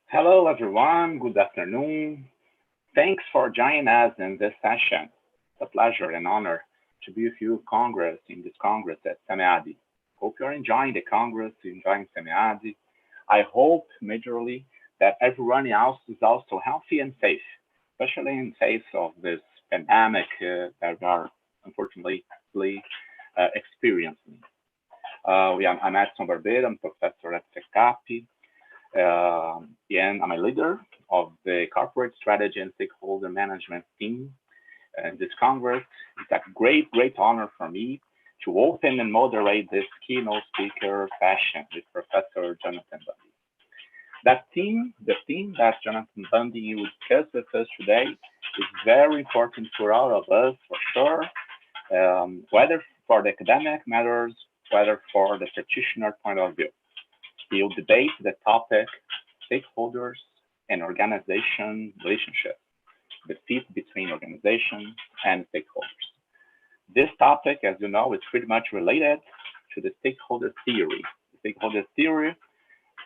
Hello, everyone. Good afternoon. Thanks for joining us in this session. It's a pleasure and honor to be with you in this Congress at SEMEAD. Hope you're enjoying the Congress, enjoying SEMEAD. I hope majorly that everyone else is also healthy and safe, especially in face of this pandemic that we are unfortunately experiencing. I'm Edson Barbeiro, I'm professor at FECAP, and I'm a leader of the Corporate Strategy and Stakeholder Management team. And this Congress, it's a great honor for me to open and moderate this keynote speaker session with Professor Jonathan Bundy. The theme that Jonathan Bundy will discuss with us today is very important for all of us, for sure, whether for the academic matters, whether for the practitioner point of view. We'll debate the topic stakeholders and organization relationship, the fit between organizations and stakeholders. This topic, as you know, is pretty much related to the stakeholder theory. The stakeholder theory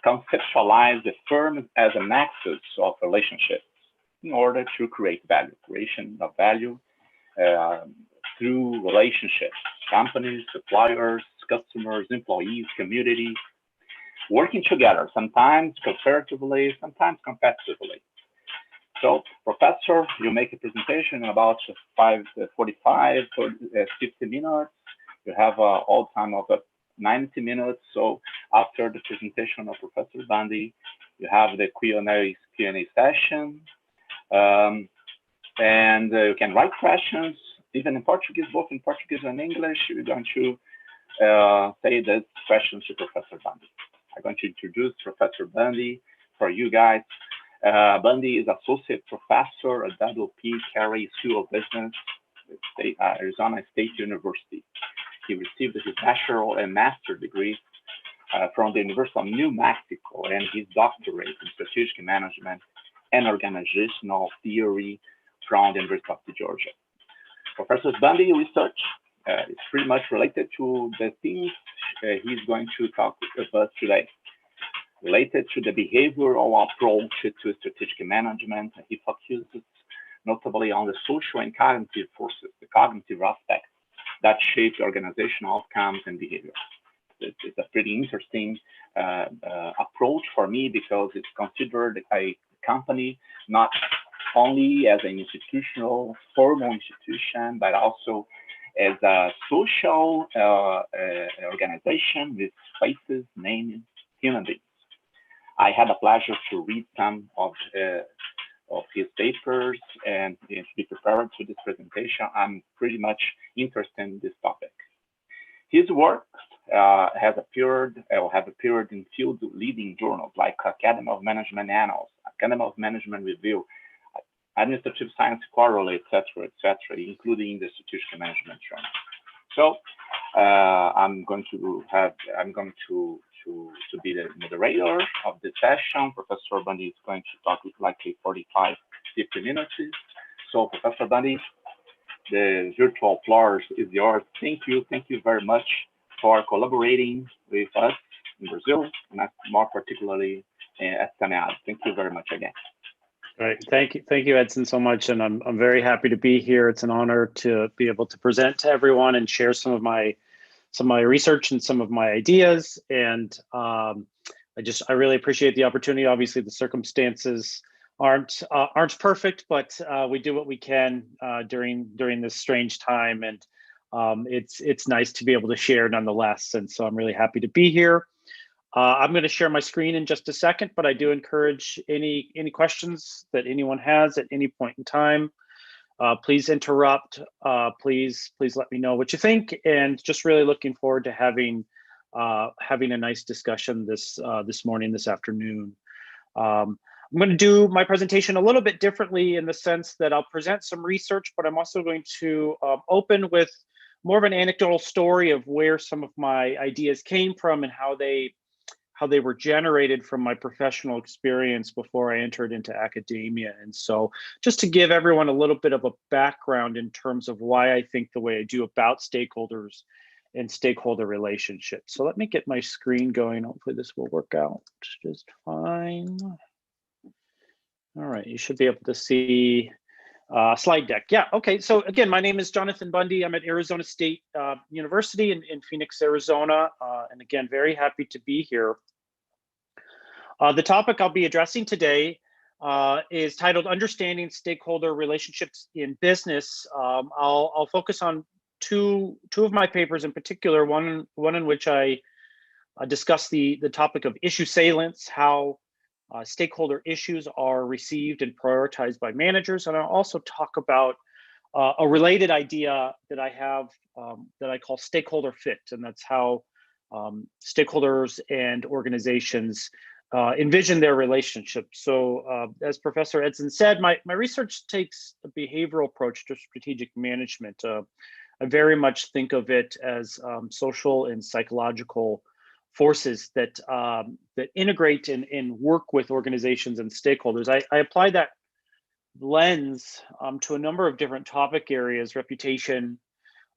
conceptualizes the firm as a nexus of relationships in order to create value, creation of value through relationships, companies, suppliers, customers, employees, community, working together, sometimes cooperatively, sometimes competitively. So, Professor, you make a presentation in about 45 to 50 minutes. You have all time of 90 minutes. So, after the presentation of Professor Bundy, you have the Q&A session. And you can write questions, even in Portuguese, both in Portuguese and English. We're going to say these questions to Professor Bundy. I'm going to introduce Professor Bundy for you guys. Bundy is Associate Professor at WP Carey School of Business at Arizona State University. He received his bachelor and master degree from the University of New Mexico and his doctorate in strategic management and organizational theory from the University of Georgia. Professor Bundy research is pretty much related to the things he's going to talk with us today. Related to the behavioral approach to strategic management, he focuses notably on the social and cognitive forces, the cognitive aspects that shape organizational outcomes and behavior. It's a pretty interesting approach for me because it's considered a company not only as an institutional, formal institution, but also as a social organization with faces, names, human beings. I had the pleasure to read some of his papers and to be prepared to this presentation. I'm pretty much interested in this topic. His work have appeared in field leading journals like Academy of Management Annals, Academy of Management Review, Administrative Science Quarterly, etc., including the Strategic Management Journal. So I'm going to be the moderator of the session. Professor Bundy is going to talk with likely 45, 50 minutes. So Professor Bundy, the virtual applause is yours. Thank you very much for collaborating with us in Brazil, and more particularly at SEMEAD. Thank you very much again. All right, thank you, Edson, so much, and I'm very happy to be here. It's an honor to be able to present to everyone and share some of my research and some of my ideas. And I really appreciate the opportunity. Obviously, the circumstances aren't perfect, but we do what we can during this strange time, and it's nice to be able to share nonetheless. And so I'm really happy to be here. I'm going to share my screen in just a second, but I do encourage any questions that anyone has at any point in time. Please interrupt. Please let me know what you think, and just really looking forward to having a nice discussion this afternoon. I'm going to do my presentation a little bit differently in the sense that I'll present some research, but I'm also going to open with more of an anecdotal story of where some of my ideas came from and how they were generated from my professional experience before I entered into academia. And so just to give everyone a little bit of a background in terms of why I think the way I do about stakeholders and stakeholder relationships. So let me get my screen going. Hopefully this will work out just fine. All right, you should be able to see slide deck. Yeah, okay. So again, my name is Jonathan Bundy. I'm at Arizona State University in Phoenix, Arizona. And again, very happy to be here. The topic I'll be addressing today is titled Understanding Stakeholder Relationships in Business. I'll focus on two of my papers in particular, one in which I discuss the topic of issue salience, how stakeholder issues are received and prioritized by managers. And I'll also talk about a related idea that I have that I call stakeholder fit, and that's how stakeholders and organizations envision their relationship. So as Professor Edson said, my research takes a behavioral approach to strategic management. I very much think of it as social and psychological forces that that integrate and work with organizations and stakeholders. I apply that lens to a number of different topic areas: reputation.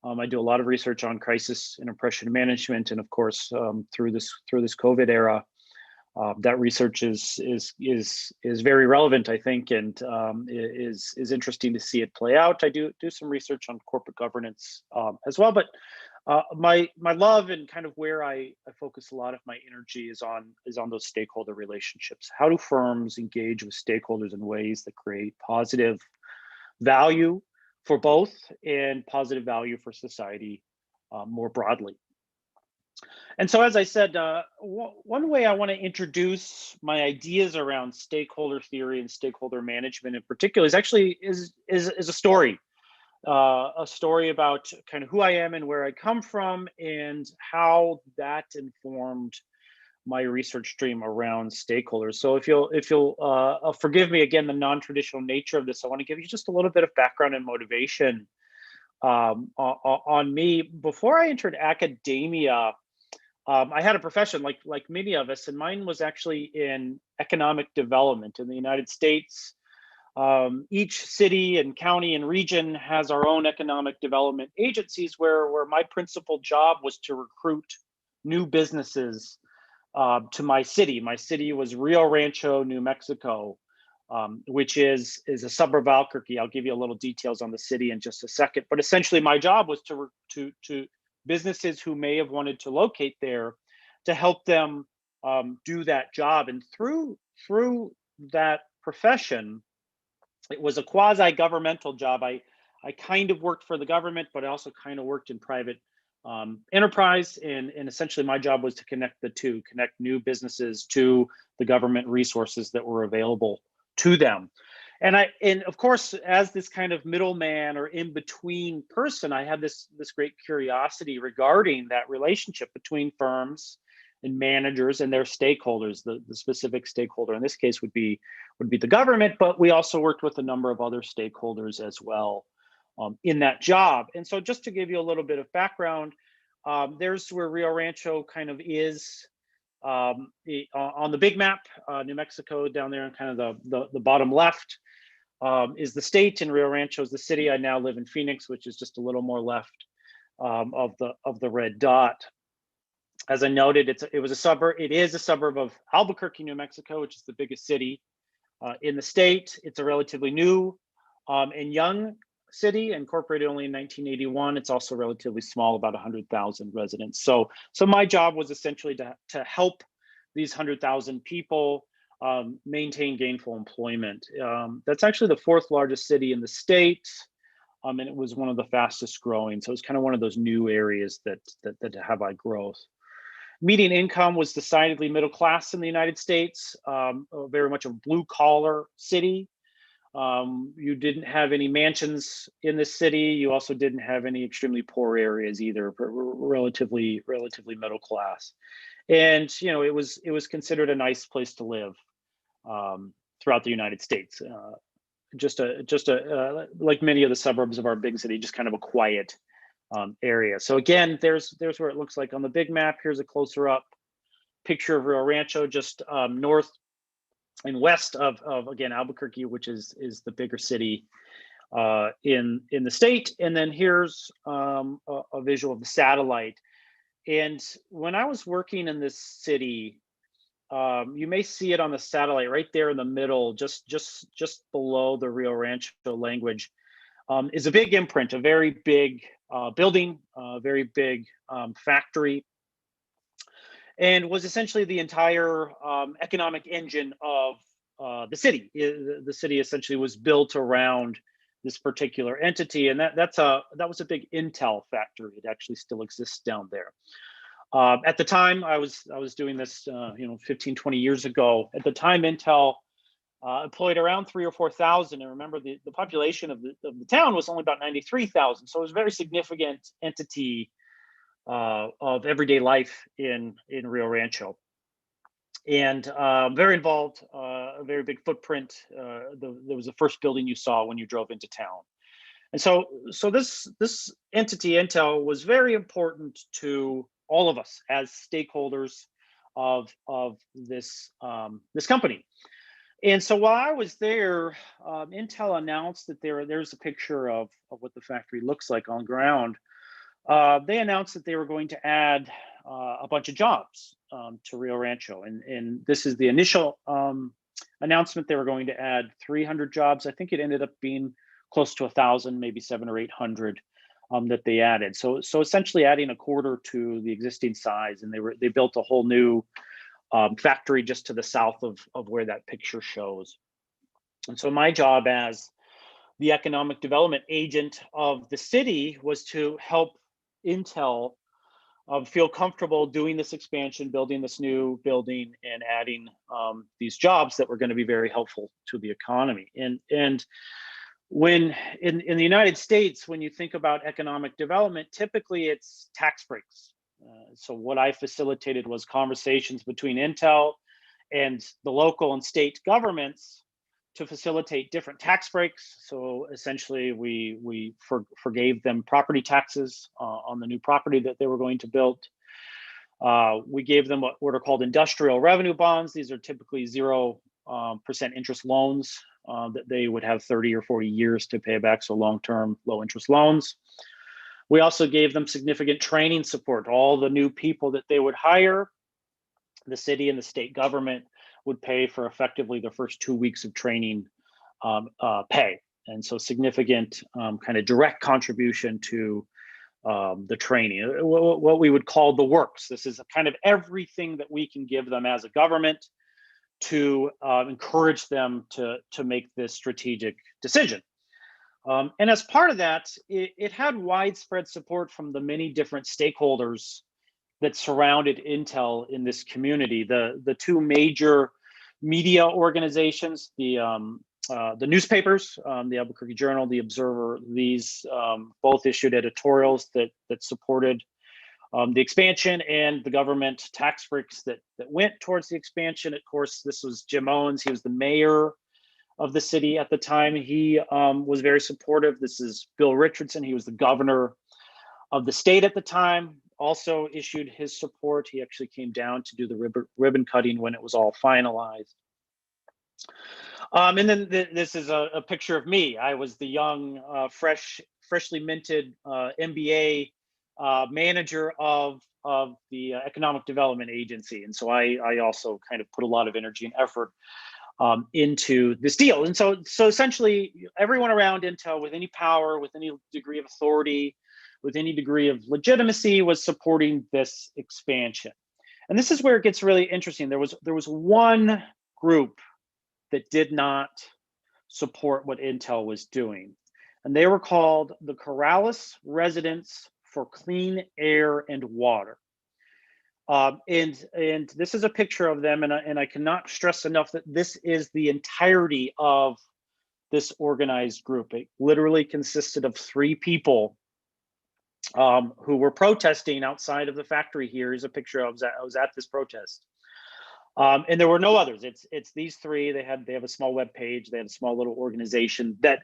I do a lot of research on crisis and impression management, and of course, through this COVID era, that research is very relevant, I think, and is interesting to see it play out. I do some research on corporate governance as well, but my love and kind of where I focus a lot of my energy is on those stakeholder relationships. How do firms engage with stakeholders in ways that create positive value for both and positive value for society more broadly? And so, as I said, one way I want to introduce my ideas around stakeholder theory and stakeholder management in particular is actually is a story. A story about kind of who I am and where I come from and how that informed my research stream around stakeholders. So if you'll forgive me again, the non-traditional nature of this, I want to give you just a little bit of background and motivation on me. Before I entered academia, I had a profession like many of us, and mine was actually in economic development in the United States. Each city and county and region has our own economic development agencies where my principal job was to recruit new businesses to my city. My city was Rio Rancho, New Mexico, which is a suburb of Albuquerque. I'll give you a little details on the city in just a second. But essentially, my job was to businesses who may have wanted to locate there, to help them do that job. And through that profession, it was a quasi-governmental job. I kind of worked for the government, but I also kind of worked in private enterprise. And essentially my job was to connect the two, connect new businesses to the government resources that were available to them. And of course, as this kind of middleman or in-between person, I had this great curiosity regarding that relationship between firms and managers and their stakeholders. The specific stakeholder in this case would be the government, but we also worked with a number of other stakeholders as well in that job. And so just to give you a little bit of background, there's where Rio Rancho kind of is on the big map. New Mexico down there in kind of the bottom left is the state, and Rio Rancho is the city. I now live in Phoenix, which is just a little more left of the red dot. As I noted, it is a suburb of Albuquerque, New Mexico, which is the biggest city in the state. It's a relatively new and young city, incorporated only in 1981. It's also relatively small, about 100,000 residents. So my job was essentially to help these 100,000 people maintain gainful employment. That's actually the fourth largest city in the state, and it was one of the fastest growing. So it's kind of one of those new areas that have high growth. Median income was decidedly middle class in the United States, very much a blue collar city. You didn't have any mansions in this city. You also didn't have any extremely poor areas either, but relatively middle class. And it was considered a nice place to live throughout the United States. Just like many of the suburbs of our big city, just kind of a quiet area. So again, there's where it looks like on the big map. Here's a closer up picture of Rio Rancho, just north and west of again Albuquerque, which is the bigger city in the state. And then here's a visual of the satellite. And when I was working in this city, you may see it on the satellite right there in the middle, just below the Rio Rancho language, is a big imprint, a very big building, a very big factory, and was essentially the entire economic engine of the city. The city essentially was built around this particular entity, and that was a big Intel factory. It actually still exists down there. At the time, I was doing this, 15, 20 years ago. At the time, Intel employed around 3,000 or 4,000. And remember, the population of the town was only about 93,000. So it was a very significant entity of everyday life in Rio Rancho. And very involved, a very big footprint. There was the first building you saw when you drove into town. And so this entity, Intel, was very important to all of us as stakeholders of this company. And so while I was there, Intel announced that there's a picture of what the factory looks like on ground. They announced that they were going to add a bunch of jobs to Rio Rancho. And this is the initial announcement. They were going to add 300 jobs. I think it ended up being close to 1,000, maybe 700 or 800 that they added. So essentially adding a quarter to the existing size. And they built a whole new factory just to the south of where that picture shows. And so my job as the economic development agent of the city was to help Intel feel comfortable doing this expansion, building this new building, and adding these jobs that were going to be very helpful to the economy. And when in the United States, when you think about economic development, typically it's tax breaks. So what I facilitated was conversations between Intel and the local and state governments to facilitate different tax breaks. So essentially, we forgave them property taxes on the new property that they were going to build. We gave them what are called industrial revenue bonds. These are typically 0% interest loans that they would have 30 or 40 years to pay back, so long-term, low-interest loans. We also gave them significant training support. All the new people that they would hire, the city and the state government would pay for effectively the first 2 weeks of training pay. And so significant kind of direct contribution to the training, what we would call the works. This is kind of everything that we can give them as a government to encourage them to make this strategic decision. And as part of that, it had widespread support from the many different stakeholders that surrounded Intel in this community. The two major media organizations, the newspapers, the Albuquerque Journal, the Observer, these both issued editorials that supported the expansion and the government tax breaks that went towards the expansion. Of course, this was Jim Owens. He was the mayor of the city at the time. He was very supportive. This is Bill Richardson. He was the governor of the state at the time, also issued his support. He actually came down to do the ribbon cutting when it was all finalized. And then this is a picture of me. I was the young, freshly minted MBA manager of the Economic Development Agency. And so I also kind of put a lot of energy and effort into this deal. And so essentially everyone around Intel with any power, with any degree of authority, with any degree of legitimacy was supporting this expansion. And this is where it gets really interesting. There was one group that did not support what Intel was doing. And they were called the Corrales Residents for Clean Air and Water. And this is a picture of them, and I cannot stress enough that this is the entirety of this organized group. It literally consisted of 3 people who were protesting outside of the factory. Here is a picture. I was at this protest, and there were no others. It's these 3. They have a small web page. They had a small little organization that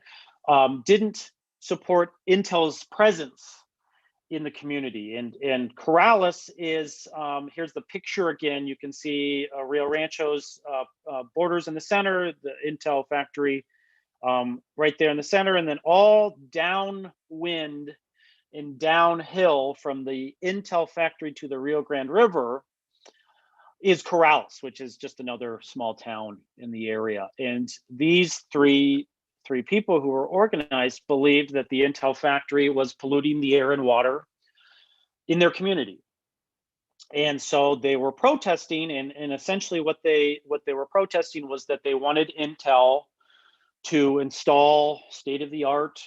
didn't support Intel's presence in the community. And Corrales is, here's the picture again. You can see Rio Rancho's borders in the center, the Intel factory right there in the center, and then all downwind and downhill from the Intel factory to the Rio Grande River is Corrales, which is just another small town in the area. And these three people who were organized believed that the Intel factory was polluting the air and water in their community. And so they were protesting, and essentially what they were protesting was that they wanted Intel to install state-of-the-art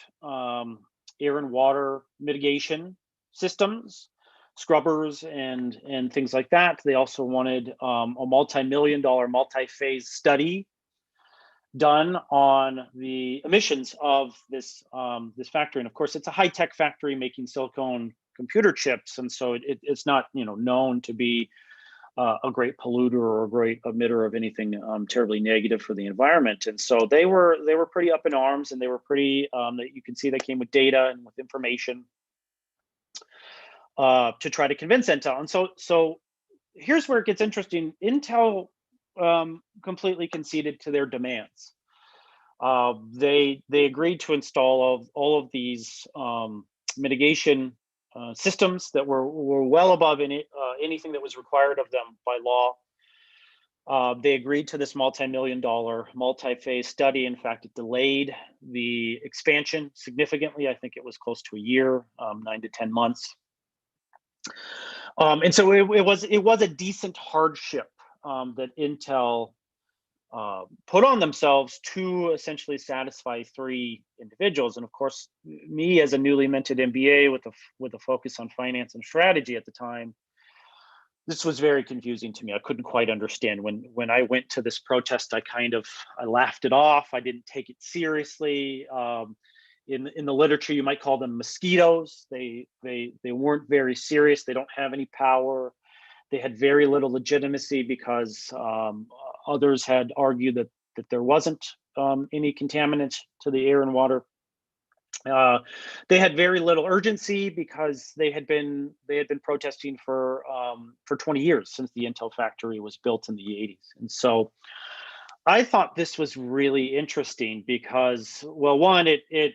air and water mitigation systems, scrubbers, and things like that. They also wanted a multi-million-dollar, multi-phase study done on the emissions of this this factory. And of course, it's a high-tech factory making silicone computer chips, and so it's not, you know, known to be a great polluter or a great emitter of anything terribly negative for the environment. And so they were pretty up in arms, and they were pretty that you can see they came with data and with information to try to convince Intel. And so here's where it gets interesting. Intel completely conceded to their demands. They agreed to install all of these mitigation systems that were well above anything that was required of them by law. They agreed to this multi-million-dollar, multi-phase study. In fact, it delayed the expansion significantly. I think it was close to a year, 9 to 10 months. And so it was a decent hardship that Intel put on themselves to essentially satisfy three individuals. And of course, me as a newly minted MBA with a focus on finance and strategy at the time, this was very confusing to me. I couldn't quite understand. When I went to this protest, I laughed it off. I didn't take it seriously. In the literature, you might call them mosquitoes. They weren't very serious. They don't have any power. They had very little legitimacy because others had argued that there wasn't any contaminants to the air and water. They had very little urgency because they had been protesting for 20 years, since the Intel factory was built in the 80s. And so I thought this was really interesting because, well, one, it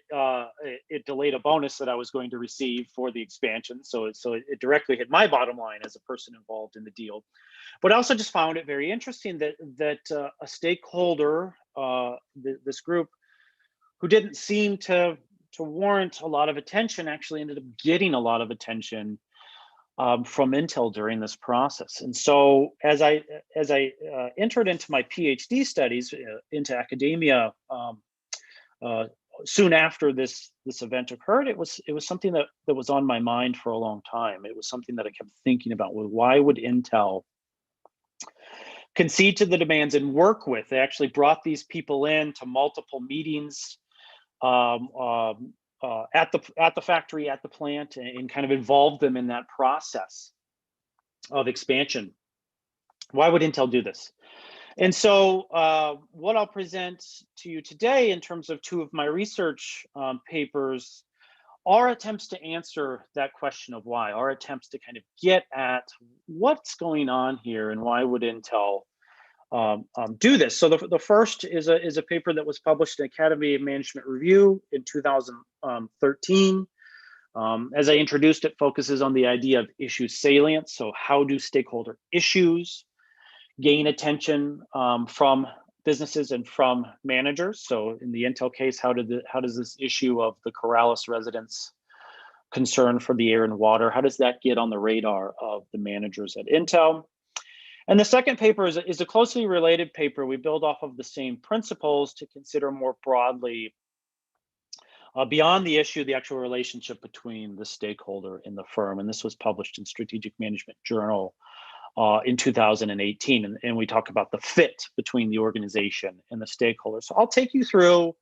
delayed a bonus that I was going to receive for the expansion, so it directly hit my bottom line as a person involved in the deal. But I also just found it very interesting that a stakeholder, this group, who didn't seem to warrant a lot of attention, actually ended up getting a lot of attention from Intel during this process. And so as I entered into my PhD studies into academia soon after this event occurred, it was something that was on my mind for a long time. It was something that I kept thinking about. Well, why would Intel concede to the demands and work with? They actually brought these people in to multiple meetings at the factory, at the plant, and kind of involve them in that process of expansion. Why would Intel do this? And so what I'll present to you today in terms of two of my research papers are attempts to answer that question of why, are attempts to kind of get at what's going on here and why would Intel do this. So the first is a paper that was published in Academy of Management Review in 2013. As I introduced, it focuses on the idea of issue salience. So how do stakeholder issues gain attention from businesses and from managers? So in the Intel case, how does this issue of the Corrales residents' concern for the air and water, how does that get on the radar of the managers at Intel? And the second paper is a closely related paper. We build off of the same principles to consider more broadly, beyond the issue, the actual relationship between the stakeholder and the firm. And this was published in Strategic Management Journal in 2018. And we talk about the fit between the organization and the stakeholder. So I'll take you through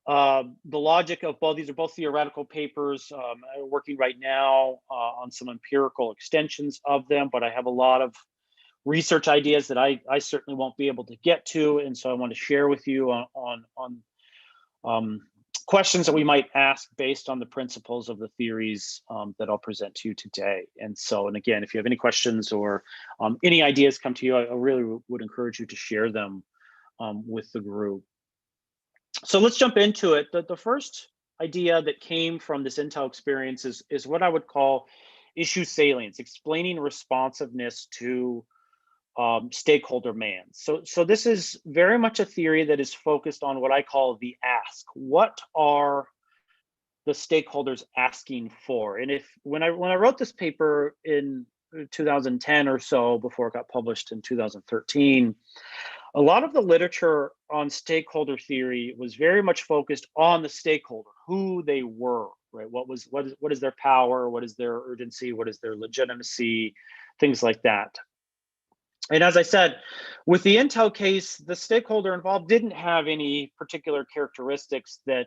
the logic of both. These are both theoretical papers. I'm working right now on some empirical extensions of them, but I have a lot of research ideas that I certainly won't be able to get to, and so I want to share with you on questions that we might ask based on the principles of the theories that I'll present to you today. And again, if you have any questions or any ideas come to you, I really would encourage you to share them with the group. So let's jump into it. The first idea that came from this Intel experience is what I would call issue salience, explaining responsiveness to stakeholder man. So this is very much a theory that is focused on what I call the ask. What are the stakeholders asking for? And when I wrote this paper in 2010 or so, before it got published in 2013, a lot of the literature on stakeholder theory was very much focused on the stakeholder, who they were, right? What is their power? What is their urgency? What is their legitimacy? Things like that. And as I said, with the Intel case, the stakeholder involved didn't have any particular characteristics that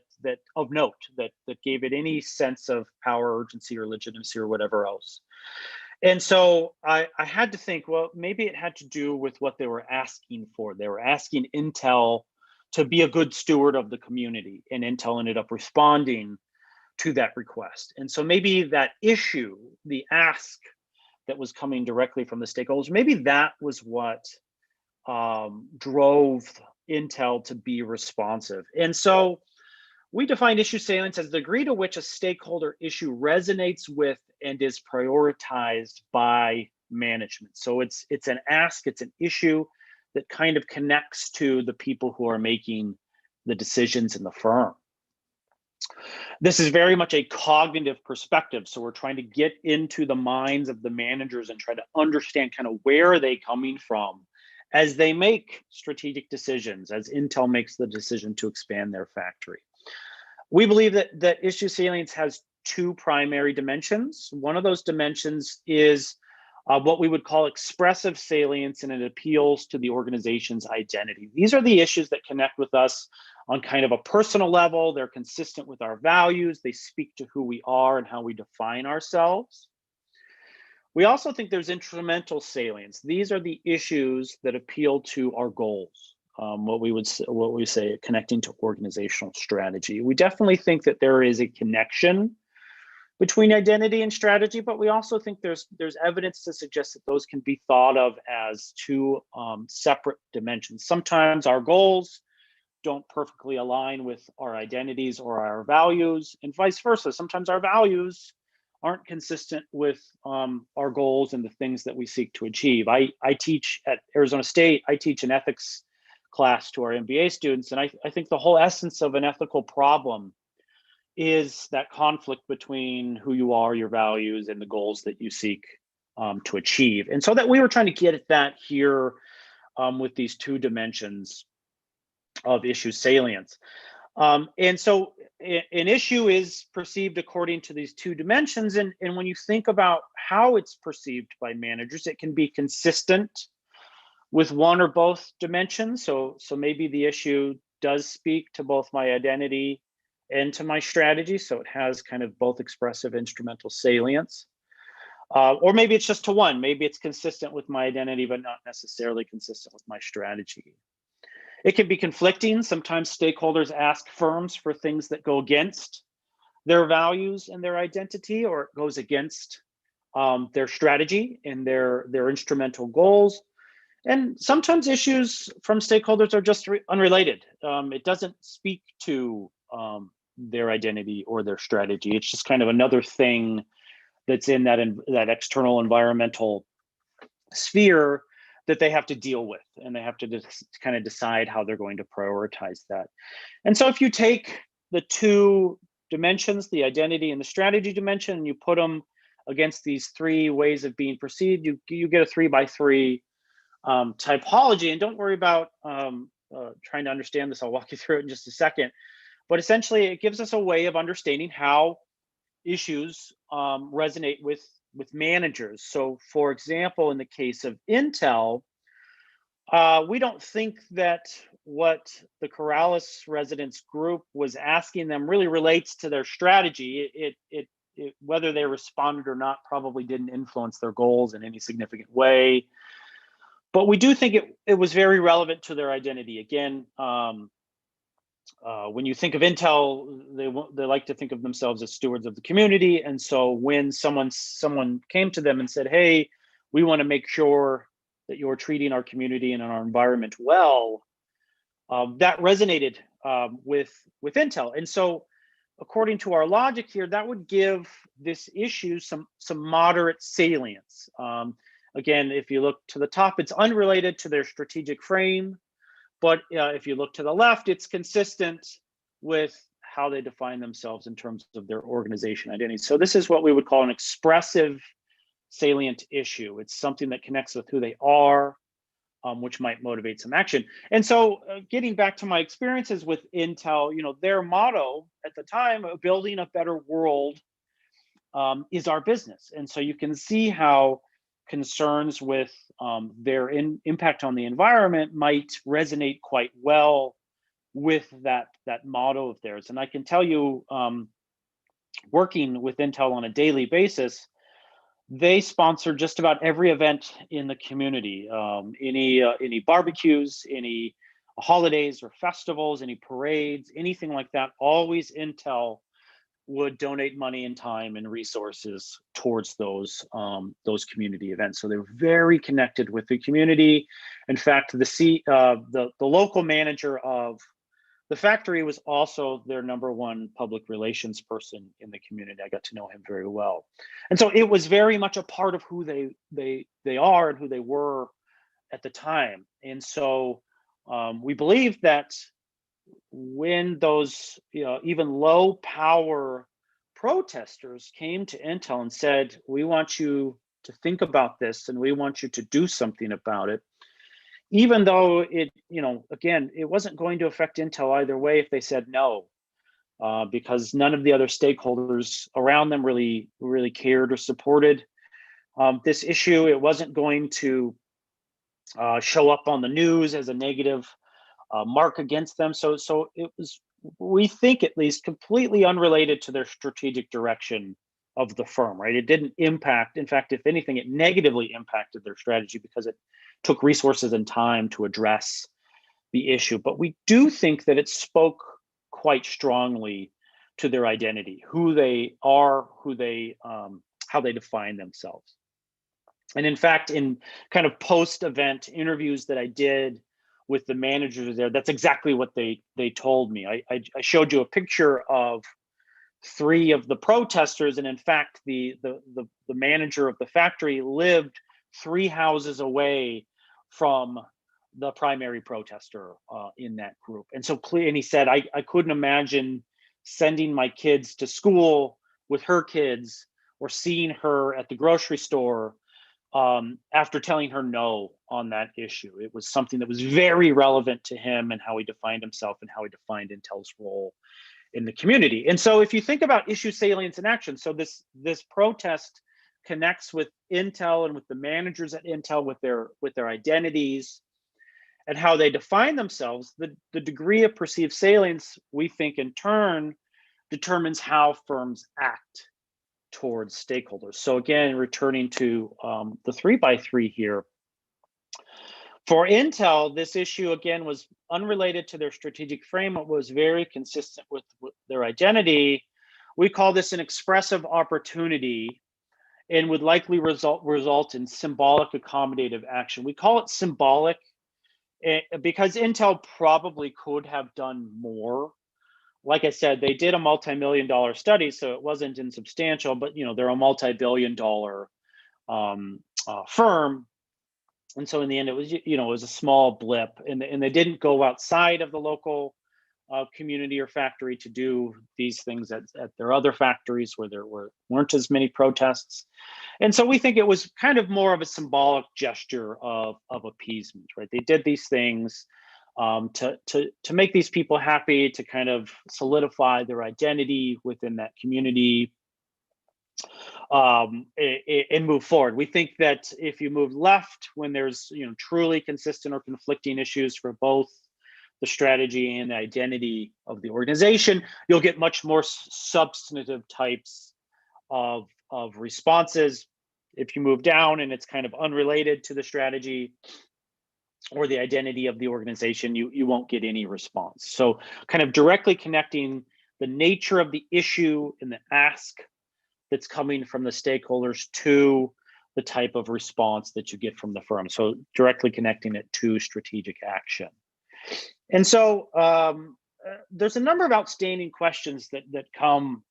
of note that gave it any sense of power, urgency, or legitimacy, or whatever else. And so I had to think, well, maybe it had to do with what they were asking for. They were asking Intel to be a good steward of the community, and Intel ended up responding to that request. And so maybe that issue, the ask that was coming directly from the stakeholders, maybe that was what drove Intel to be responsive. And so we define issue salience as the degree to which a stakeholder issue resonates with and is prioritized by management. So it's an ask, it's an issue that kind of connects to the people who are making the decisions in the firm. This is very much a cognitive perspective. So we're trying to get into the minds of the managers and try to understand kind of where are they coming from as they make strategic decisions, as Intel makes the decision to expand their factory. We believe that issue salience has two primary dimensions. One of those dimensions is what we would call expressive salience, and it appeals to the organization's identity. These are the issues that connect with us on kind of a personal level. They're consistent with our values. They speak to who we are and how we define ourselves. We also think there's instrumental salience. These are the issues that appeal to our goals. What we say connecting to organizational strategy. We definitely think that there is a connection between identity and strategy, but we also think there's evidence to suggest that those can be thought of as two separate dimensions. Sometimes our goals don't perfectly align with our identities or our values, and vice versa. Sometimes our values aren't consistent with our goals and the things that we seek to achieve. I teach at Arizona State. I teach an ethics class to our MBA students, and I think the whole essence of an ethical problem is that conflict between who you are, your values, and the goals that you seek to achieve. And so that we were trying to get at that here with these two dimensions of issue salience. And so an issue is perceived according to these two dimensions. And when you think about how it's perceived by managers, it can be consistent with one or both dimensions. So maybe the issue does speak to both my identity and to my strategy. So it has kind of both expressive instrumental salience. Or maybe it's just to one. Maybe it's consistent with my identity, but not necessarily consistent with my strategy. It can be conflicting. Sometimes stakeholders ask firms for things that go against their values and their identity, or it goes against their strategy and their instrumental goals. And sometimes issues from stakeholders are just unrelated. It doesn't speak to their identity or their strategy. It's just kind of another thing that's in that external environmental sphere that they have to deal with, and they have to just kind of decide how they're going to prioritize that. And so if you take the two dimensions, the identity and the strategy dimension, and you put them against these three ways of being perceived, you get a 3x3 typology. And don't worry about trying to understand this. I'll walk you through it in just a second. But essentially, it gives us a way of understanding how issues resonate with managers. So for example, in the case of Intel, we don't think that what the Corrales residents group was asking them really relates to their strategy. It whether they responded or not probably didn't influence their goals in any significant way. But we do think it was very relevant to their identity. Again, when you think of Intel, they like to think of themselves as stewards of the community. And so when someone came to them and said, hey, we want to make sure that you're treating our community and our environment well, that resonated with Intel. And so according to our logic here, that would give this issue some moderate salience. again, if you look to the top, it's unrelated to their strategic frame. But if you look to the left, it's consistent with how they define themselves in terms of their organization identity. So this is what we would call an expressive salient issue. It's something that connects with who they are, which might motivate some action. And so getting back to my experiences with Intel, their motto at the time of building a better world is our business. And so you can see how concerns with their impact on the environment might resonate quite well with that motto of theirs. And I can tell you, working with Intel on a daily basis, they sponsor just about every event in the community. Any barbecues, any holidays or festivals, any parades, anything like that. Always Intel would donate money and time and resources towards those community events. So they're very connected with the community. In fact, the local manager of the factory was also their #1 public relations person in the community. I got to know him very well. And so it was very much a part of who they are and who they were at the time. And so we believe that when those even low power protesters came to Intel and said, we want you to think about this and we want you to do something about it, even though it, again, it wasn't going to affect Intel either way if they said no, because none of the other stakeholders around them really cared or supported this issue. It wasn't going to show up on the news as a negative mark against them. So it was, we think at least, completely unrelated to their strategic direction of the firm, right? It didn't impact, in fact, if anything, it negatively impacted their strategy because it took resources and time to address the issue. But we do think that it spoke quite strongly to their identity, who they are, how they define themselves. And in fact, in kind of post-event interviews that I did with the managers there, that's exactly what they told me. I showed you a picture of 3 of the protesters, and in fact, the manager of the factory lived 3 houses away from the primary protester in that group. And so and he said, I couldn't imagine sending my kids to school with her kids or seeing her at the grocery store after telling her no on that issue. It was something that was very relevant to him and how he defined himself and how he defined Intel's role in the community. And so if you think about issue salience in action, so this protest connects with Intel and with the managers at Intel, with their identities and how they define themselves. The degree of perceived salience, we think, in turn determines how firms act towards stakeholders. So again, returning to the 3x3 here, for Intel, this issue again was unrelated to their strategic frame. It was very consistent with their identity. We call this an expressive opportunity and would likely result in symbolic accommodative action. We call it symbolic because Intel probably could have done more. Like I said, they did a multi-million-dollar study, so it wasn't insubstantial, but they're a multi-billion-dollar firm. And so in the end, it was a small blip, and they didn't go outside of the local community or factory to do these things at their other factories where there weren't as many protests. And so we think it was kind of more of a symbolic gesture of appeasement, right? They did these things to make these people happy, to kind of solidify their identity within that community, and move forward. We think that if you move left when there's truly consistent or conflicting issues for both the strategy and the identity of the organization, you'll get much more substantive types of responses. If you move down and it's kind of unrelated to the strategy or the identity of the organization, you won't get any response. So kind of directly connecting the nature of the issue and the ask that's coming from the stakeholders to the type of response that you get from the firm. So directly connecting it to strategic action. And so there's a number of outstanding questions that come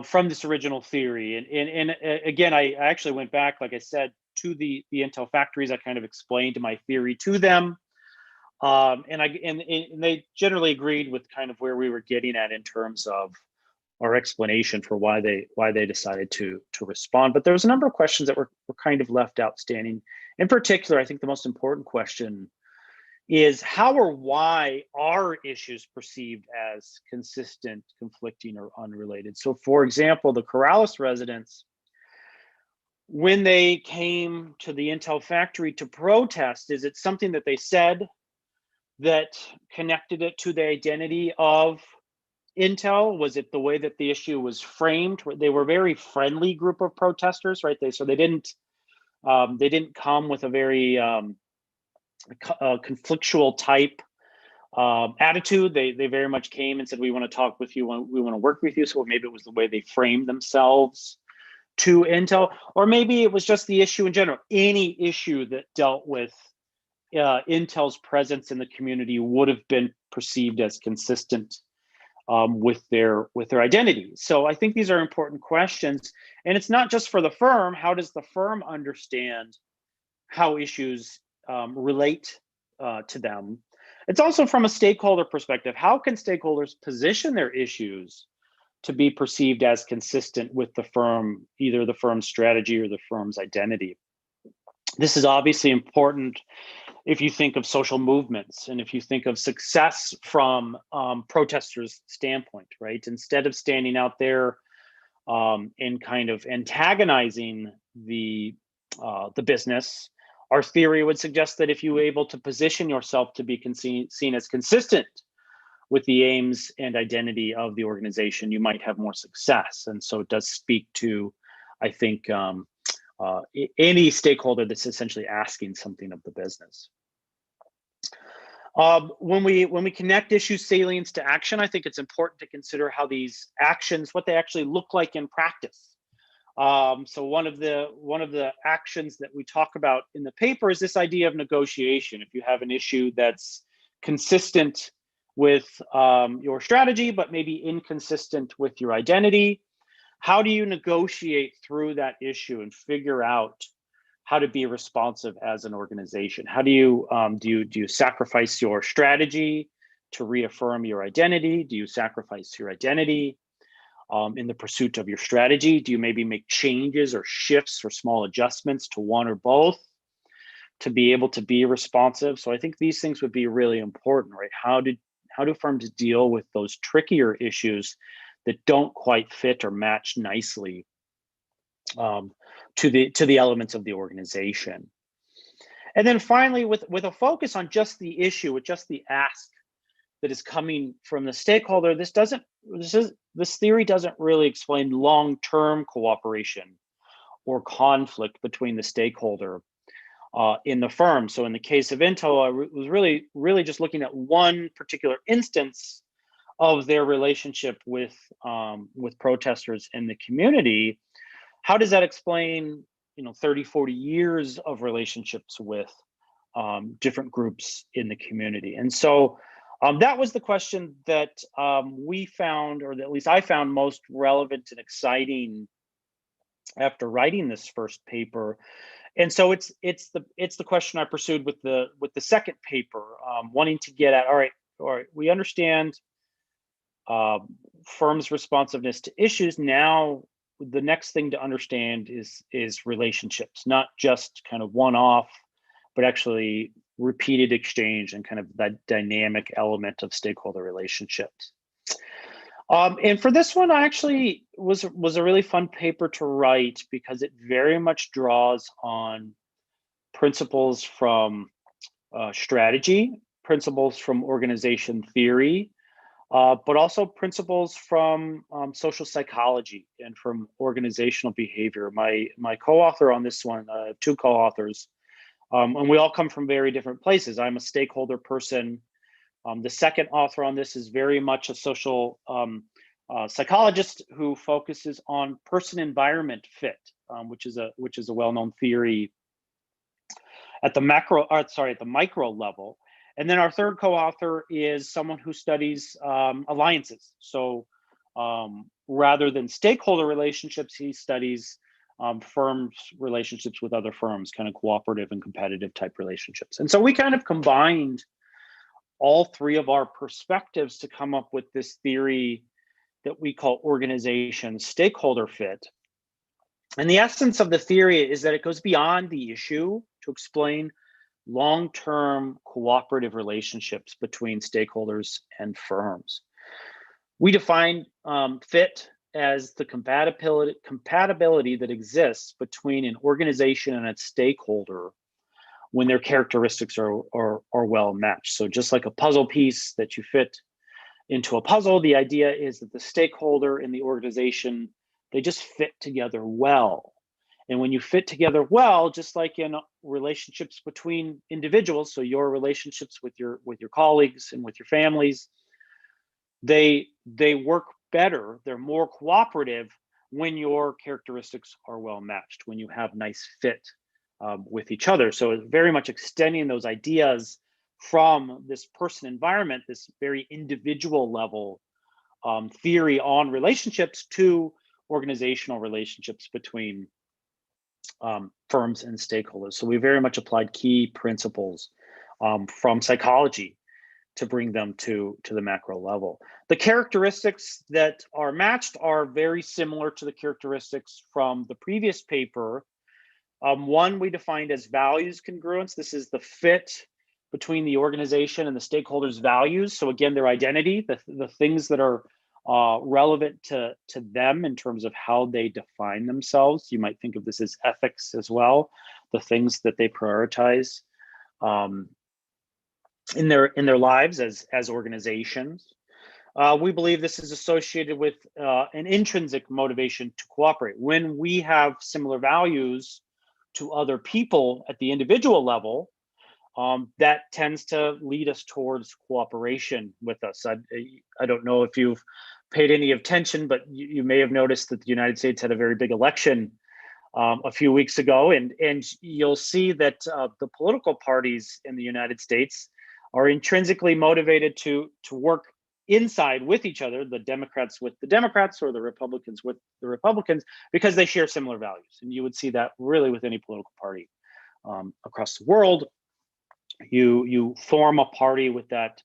from this original theory. And again, I actually went back, like I said, to the Intel factories. I kind of explained my theory to them. And they generally agreed with kind of where we were getting at in terms of our explanation for why they decided to respond. But there was a number of questions that were kind of left outstanding. In particular, I think the most important question is how or why are issues perceived as consistent, conflicting, or unrelated? So for example, the Corrales residents, when they came to the Intel factory to protest, is it something that they said that connected it to the identity of Intel? Was it the way that the issue was framed? They were a very friendly group of protesters, right? They didn't come with a very conflictual type attitude. They very much came and said, we want to talk with you, we want to work with you. So maybe it was the way they framed themselves to Intel, or maybe it was just the issue in general. Any issue that dealt with Intel's presence in the community would have been perceived as consistent with their identity. So I think these are important questions, and it's not just for the firm. How does the firm understand how issues relate to them? It's also from a stakeholder perspective. How can stakeholders position their issues to be perceived as consistent with the firm, either the firm's strategy or the firm's identity? This is obviously important if you think of social movements and if you think of success from protesters' standpoint, right? Instead of standing out there and kind of antagonizing the business, our theory would suggest that if you were able to position yourself to be seen as consistent with the aims and identity of the organization, you might have more success. And so it does speak to, I think, any stakeholder that's essentially asking something of the business. When we connect issue salience to action, I think it's important to consider how these actions, what they actually look like in practice. So one of the actions that we talk about in the paper is this idea of negotiation. If you have an issue that's consistent with your strategy, but maybe inconsistent with your identity, how do you negotiate through that issue and figure out how to be responsive as an organization? How do you sacrifice your strategy to reaffirm your identity? Do you sacrifice your identity in the pursuit of your strategy? Do you maybe make changes or shifts or small adjustments to one or both to be able to be responsive? So I think these things would be really important, right? How do firms deal with those trickier issues that don't quite fit or match nicely to the elements of the organization? And then finally, with a focus on just the issue, with just the ask that is coming from the stakeholder, this theory doesn't really explain long-term cooperation or conflict between the stakeholder in the firm. So in the case of Intel, I was really just looking at one particular instance of their relationship with protesters in the community. How does that explain 30, 40 years of relationships with different groups in the community? And so that was the question that we found, or at least I found, most relevant and exciting after writing this first paper. And so it's the question I pursued with the second paper, wanting to get at, all right, we understand firms' responsiveness to issues. Now, the next thing to understand is relationships, not just kind of one-off, but actually repeated exchange and kind of that dynamic element of stakeholder relationships. And for this one, I actually was a really fun paper to write because it very much draws on principles from strategy, principles from organization theory, but also principles from social psychology and from organizational behavior. My co-author on this one, two co-authors, and we all come from very different places. I'm a stakeholder person. The second author on this is very much a social psychologist who focuses on person-environment fit, which is a well-known theory at the micro level. And then our third co-author is someone who studies alliances. So rather than stakeholder relationships, he studies firms' relationships with other firms, kind of cooperative and competitive type relationships. And so we kind of combined all three of our perspectives to come up with this theory that we call organization-stakeholder fit. And the essence of the theory is that it goes beyond the issue to explain long-term cooperative relationships between stakeholders and firms. We define fit as the compatibility that exists between an organization and its stakeholder when their characteristics are well matched. So just like a puzzle piece that you fit into a puzzle, the idea is that the stakeholder and the organization, they just fit together well. And when you fit together well, just like in relationships between individuals, so your relationships with your colleagues and with your families, they work better, they're more cooperative when your characteristics are well matched, when you have nice fit with each other. So it's very much extending those ideas from this person environment, this very individual level theory on relationships to organizational relationships between firms and stakeholders. So we very much applied key principles from psychology to bring them to the macro level. The characteristics that are matched are very similar to the characteristics from the previous paper. One we defined as values congruence. This is the fit between the organization and the stakeholders' values. So again, their identity, the things that are relevant to them in terms of how they define themselves. You might think of this as ethics as well, the things that they prioritize in their lives as organizations. We believe this is associated with an intrinsic motivation to cooperate. When we have similar values to other people at the individual level, that tends to lead us towards cooperation with us. I don't know if you've paid any attention, but you may have noticed that the United States had a very big election a few weeks ago, and you'll see that the political parties in the United States are intrinsically motivated to work inside with each other, the Democrats with the Democrats or the Republicans with the Republicans, because they share similar values. And you would see that really with any political party across the world. You form a party with that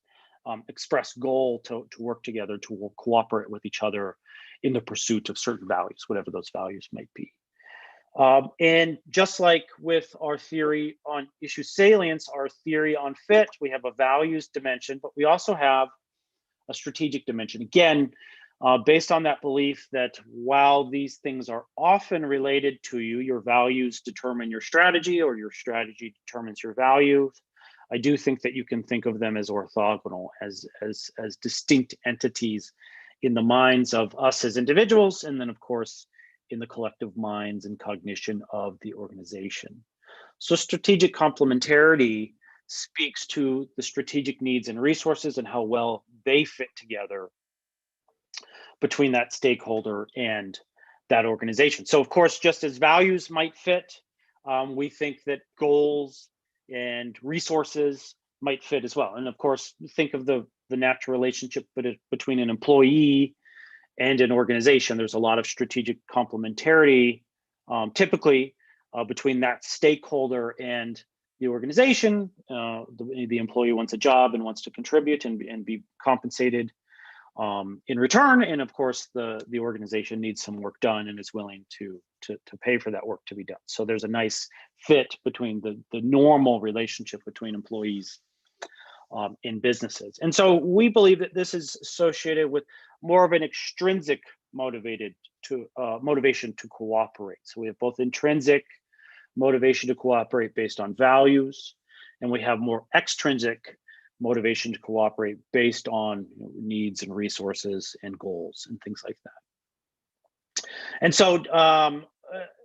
express goal to work together, to cooperate with each other in the pursuit of certain values, whatever those values might be. And just like with our theory on issue salience, our theory on fit, we have a values dimension, but we also have a strategic dimension. Again, based on that belief that while these things are often related to you, your values determine your strategy or your strategy determines your values, I do think that you can think of them as orthogonal, as distinct entities in the minds of us as individuals, and then of course, in the collective minds and cognition of the organization. So strategic complementarity speaks to the strategic needs and resources and how well they fit together between that stakeholder and that organization. So of course, just as values might fit, we think that goals and resources might fit as well. And of course, think of the natural relationship between an employee and an organization. There's a lot of strategic complementarity, typically between that stakeholder and the organization. The employee wants a job and wants to contribute and be compensated in return. And of course, the organization needs some work done and is willing to pay for that work to be done. So there's a nice fit between the normal relationship between employees in businesses. And so we believe that this is associated with more of an extrinsic motivation to cooperate. So we have both intrinsic motivation to cooperate based on values, and we have more extrinsic motivation to cooperate based on needs and resources and goals and things like that. And so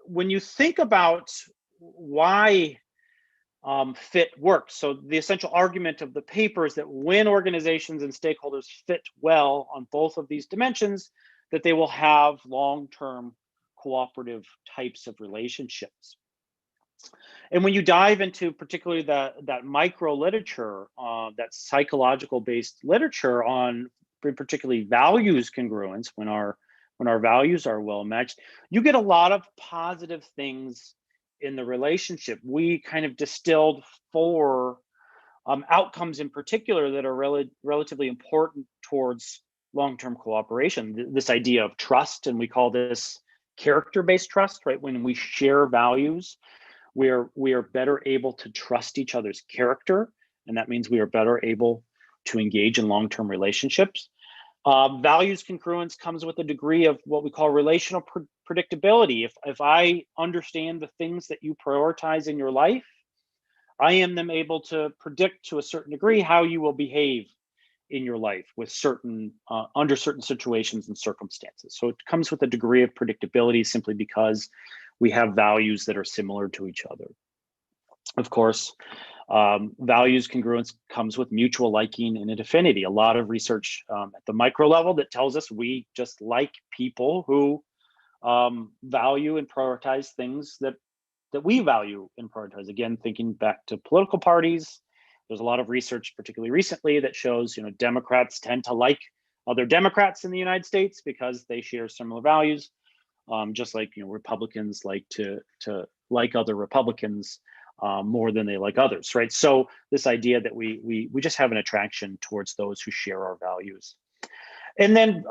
when you think about why fit works, so the essential argument of the paper is that when organizations and stakeholders fit well on both of these dimensions, that they will have long-term cooperative types of relationships. And when you dive into particularly that micro literature, that psychological based literature on particularly values congruence, when our when our values are well matched, you get a lot of positive things in the relationship. We kind of distilled 4 outcomes in particular that are relatively important towards long-term cooperation. This idea of trust, and we call this character-based trust, right? When we share values, we are better able to trust each other's character, and that means we are better able to engage in long-term relationships. Values congruence comes with a degree of what we call relational predictability. If I understand the things that you prioritize in your life, I am then able to predict to a certain degree how you will behave in your life with certain under certain situations and circumstances. So it comes with a degree of predictability simply because we have values that are similar to each other. Of course, values congruence comes with mutual liking and affinity. A lot of research at the micro level that tells us we just like people who value and prioritize things that we value and prioritize. Again, thinking back to political parties, there's a lot of research, particularly recently, that shows Democrats tend to like other Democrats in the United States because they share similar values, just like Republicans like to like other Republicans more than they like others, right? So this idea that we just have an attraction towards those who share our values. And then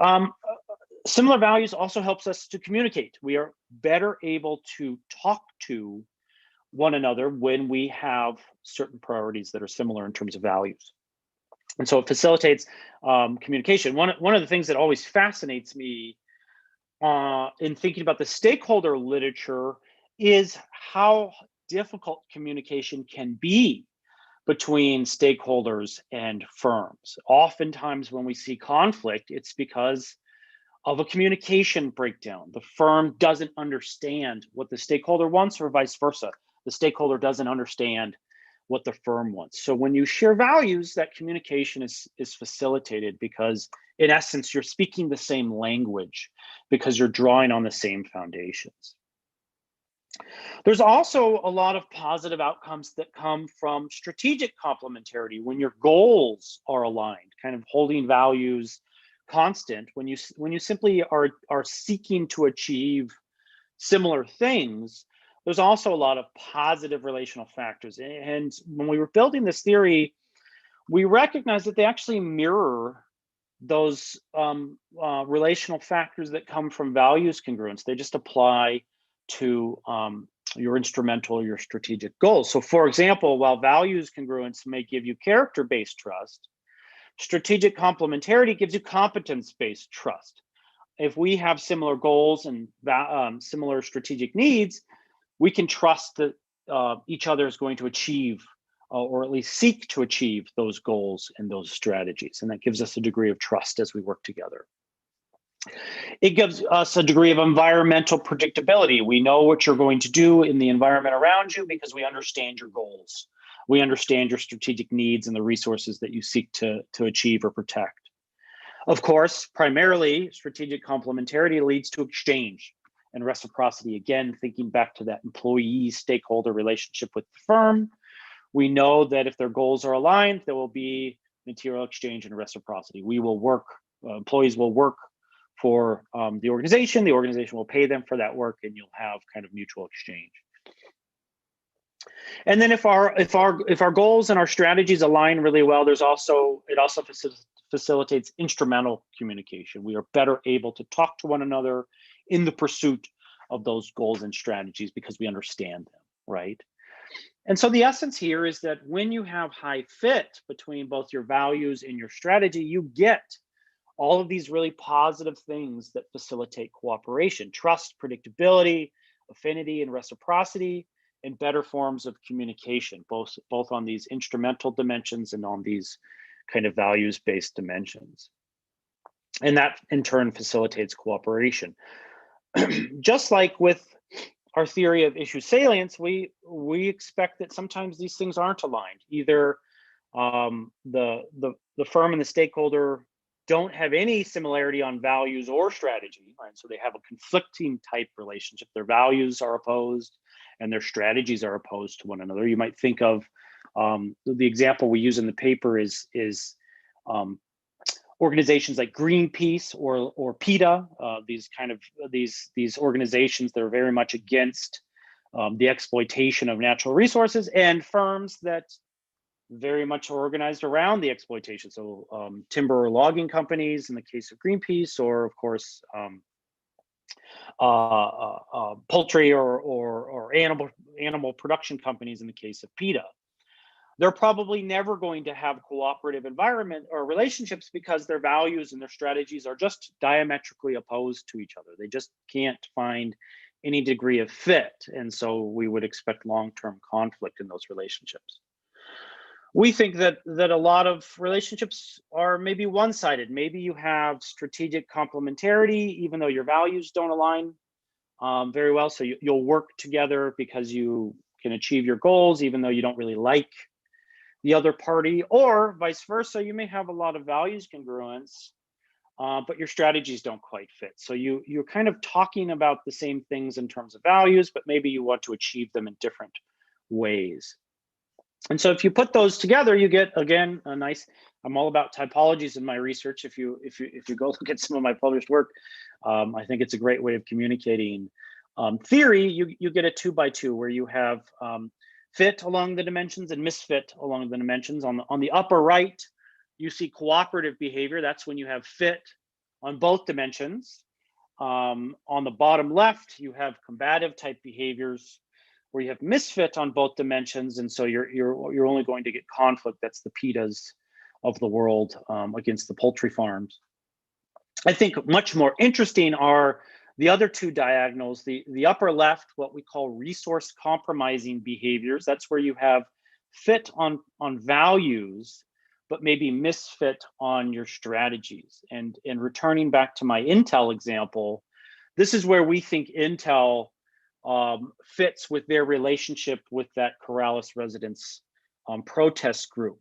similar values also helps us to communicate. We are better able to talk to one another when we have certain priorities that are similar in terms of values. And so it facilitates communication. One of the things that always fascinates me in thinking about the stakeholder literature is how difficult communication can be between stakeholders and firms. Oftentimes when we see conflict, it's because of a communication breakdown. The firm doesn't understand what the stakeholder wants, or vice versa. The stakeholder doesn't understand what the firm wants. So when you share values, that communication is facilitated because, in essence, you're speaking the same language because you're drawing on the same foundations. There's also a lot of positive outcomes that come from strategic complementarity when your goals are aligned, kind of holding values constant. When you simply are seeking to achieve similar things, there's also a lot of positive relational factors. And when we were building this theory, we recognized that they actually mirror those relational factors that come from values congruence. They just apply to your instrumental, your strategic goals. So for example, while values congruence may give you character-based trust, strategic complementarity gives you competence-based trust. If we have similar goals and similar strategic needs, we can trust that each other is going to achieve or at least seek to achieve those goals and those strategies. And that gives us a degree of trust as we work together. It gives us a degree of environmental predictability. We know what you're going to do in the environment around you because we understand your goals. We understand your strategic needs and the resources that you seek to achieve or protect. Of course, primarily, strategic complementarity leads to exchange and reciprocity. Again, thinking back to that employee-stakeholder relationship with the firm, we know that if their goals are aligned, there will be material exchange and reciprocity. We will work, employees will work for the organization will pay them for that work, and you'll have kind of mutual exchange. And then if our goals and our strategies align really well, it also facilitates instrumental communication. We are better able to talk to one another in the pursuit of those goals and strategies because we understand them, right? And so the essence here is that when you have high fit between both your values and your strategy, you get all of these really positive things that facilitate cooperation: trust, predictability, affinity, and reciprocity, and better forms of communication, both on these instrumental dimensions and on these kind of values-based dimensions. And that in turn facilitates cooperation. Just like with our theory of issue salience, we expect that sometimes these things aren't aligned. Either the firm and the stakeholder don't have any similarity on values or strategy, right? So they have a conflicting type relationship. Their values are opposed and their strategies are opposed to one another. You might think of the example we use in the paper is organizations like Greenpeace or PETA, these organizations that are very much against the exploitation of natural resources, and firms that very much organized around the exploitation. So timber or logging companies in the case of Greenpeace, or of course poultry or animal production companies in the case of PETA. They're probably never going to have cooperative environment or relationships because their values and their strategies are just diametrically opposed to each other. They just can't find any degree of fit. And so we would expect long-term conflict in those relationships. We think that a lot of relationships are maybe one-sided. Maybe you have strategic complementarity, even though your values don't align very well. So you'll work together because you can achieve your goals, even though you don't really like the other party, or vice versa. You may have a lot of values congruence, but your strategies don't quite fit. So you're kind of talking about the same things in terms of values, but maybe you want to achieve them in different ways. And so if you put those together, you get, again, a nice, I'm all about typologies in my research. If you go look at some of my published work, I think it's a great way of communicating theory. You get a 2x2 where you have fit along the dimensions and misfit along the dimensions. On the upper right, you see cooperative behavior. That's when you have fit on both dimensions. On the bottom left, you have combative type behaviors where you have misfit on both dimensions, and so you're only going to get conflict. That's the PETAs of the world against the poultry farms. I think much more interesting are the other two diagonals. The upper left, what we call resource compromising behaviors. That's where you have fit on values, but maybe misfit on your strategies. And returning back to my Intel example, this is where we think Intel fits with their relationship with that Corrales residents protest group.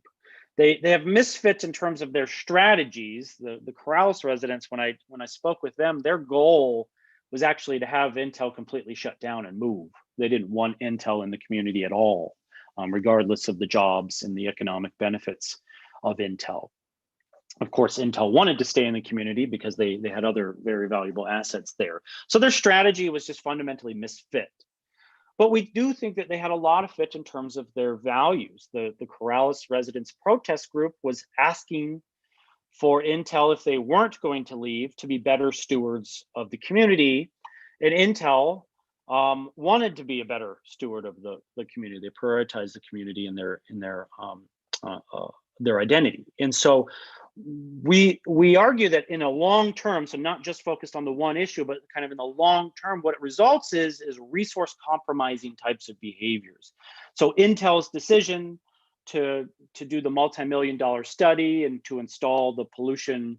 They have misfits in terms of their strategies. The Corrales residents, when I spoke with them, their goal was actually to have Intel completely shut down and move. They didn't want Intel in the community at all, regardless of the jobs and the economic benefits of Intel. Of course, Intel wanted to stay in the community because they had other very valuable assets there. So their strategy was just fundamentally misfit. But we do think that they had a lot of fit in terms of their values. The Corrales residents protest group was asking for Intel, if they weren't going to leave, to be better stewards of the community. And Intel wanted to be a better steward of the community. They prioritized the community in their identity. And so we argue that in a long term, so not just focused on the one issue, but kind of in the long term, what it results is resource compromising types of behaviors. So Intel's decision to do the multi-million-dollar study and to install the pollution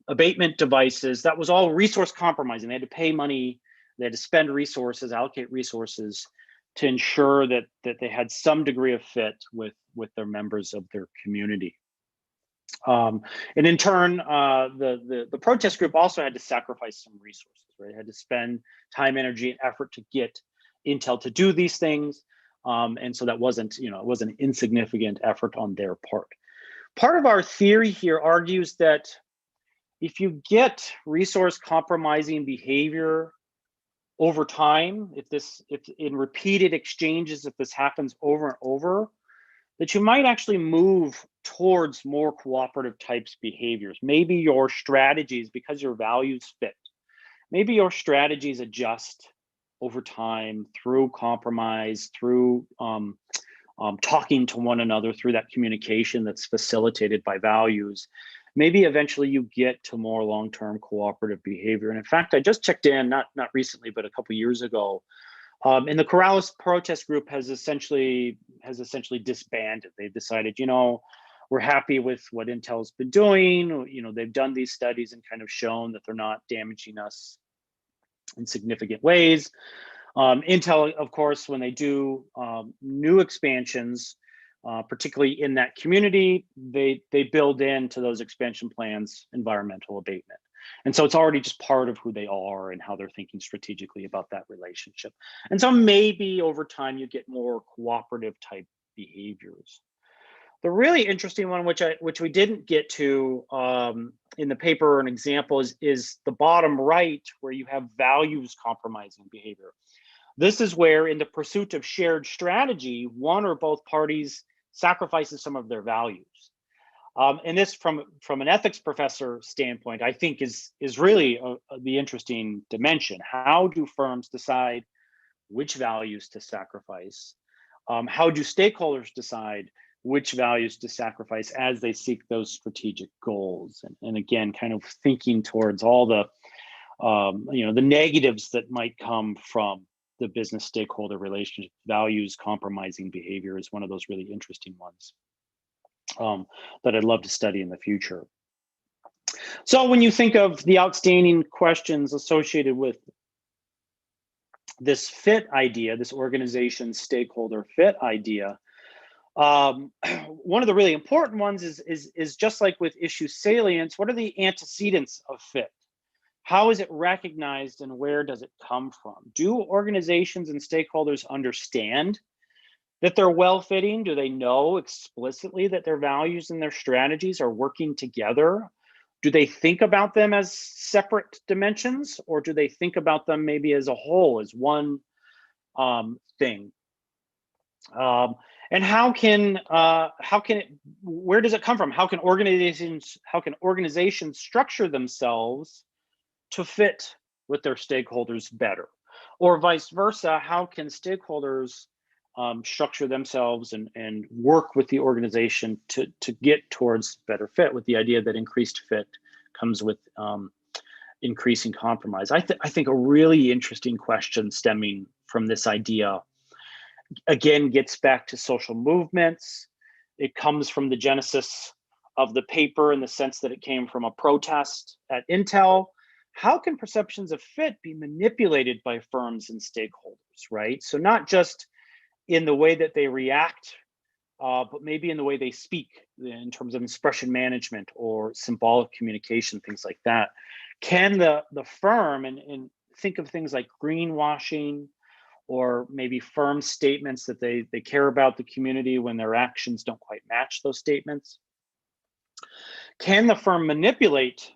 abatement devices, that was all resource compromising. They had to pay money, they had to spend resources, allocate resources to ensure that they had some degree of fit with their members of their community. And in turn, the protest group also had to sacrifice some resources, right? It had to spend time, energy, and effort to get Intel to do these things. And so that wasn't, it was an insignificant effort on their part. Part of our theory here argues that if you get resource compromising behavior over time, if in repeated exchanges, if this happens over and over, that you might actually move towards more cooperative types behaviors. Maybe your strategies, because your values fit, maybe your strategies adjust over time through compromise, through talking to one another, through that communication that's facilitated by values. Maybe eventually you get to more long-term cooperative behavior. And in fact, I just checked in, not recently, but a couple years ago, and the Corrales protest group has essentially disbanded. They've decided, we're happy with what Intel's been doing. They've done these studies and kind of shown that they're not damaging us in significant ways. Intel, of course, when they do new expansions, particularly in that community, they build into those expansion plans environmental abatement. And so it's already just part of who they are and how they're thinking strategically about that relationship. And so maybe over time you get more cooperative type behaviors. The really interesting one, which we didn't get to in the paper, an example is the bottom right, where you have values compromising behavior. This is where, in the pursuit of shared strategy, one or both parties sacrifices some of their values. And this, from an ethics professor standpoint, I think is really the interesting dimension. How do firms decide which values to sacrifice? How do stakeholders decide which values to sacrifice as they seek those strategic goals? And again, kind of thinking towards all the the negatives that might come from the business stakeholder relationship. Values compromising behavior is one of those really interesting ones that I'd love to study in the future. So when you think of the outstanding questions associated with this fit idea, this organization stakeholder fit idea, one of the really important ones is just like with issue salience, what are the antecedents of fit? How is it recognized and where does it come from? Do organizations and stakeholders understand that they're well-fitting? Do they know explicitly that their values and their strategies are working together? Do they think about them as separate dimensions, or do they think about them maybe as a whole, as one thing? And where does it come from? How can organizations structure themselves to fit with their stakeholders better? Or vice versa, how can stakeholders structure themselves and work with the organization to get towards better fit, with the idea that increased fit comes with increasing compromise? I think a really interesting question stemming from this idea, again, gets back to social movements. It comes from the genesis of the paper in the sense that it came from a protest at Intel. How can perceptions of fit be manipulated by firms and stakeholders, right? So not just in the way that they react, but maybe in the way they speak, in terms of expression management or symbolic communication, things like that. Can the firm, and think of things like greenwashing, or maybe firm statements that they care about the community when their actions don't quite match those statements? Can the firm manipulate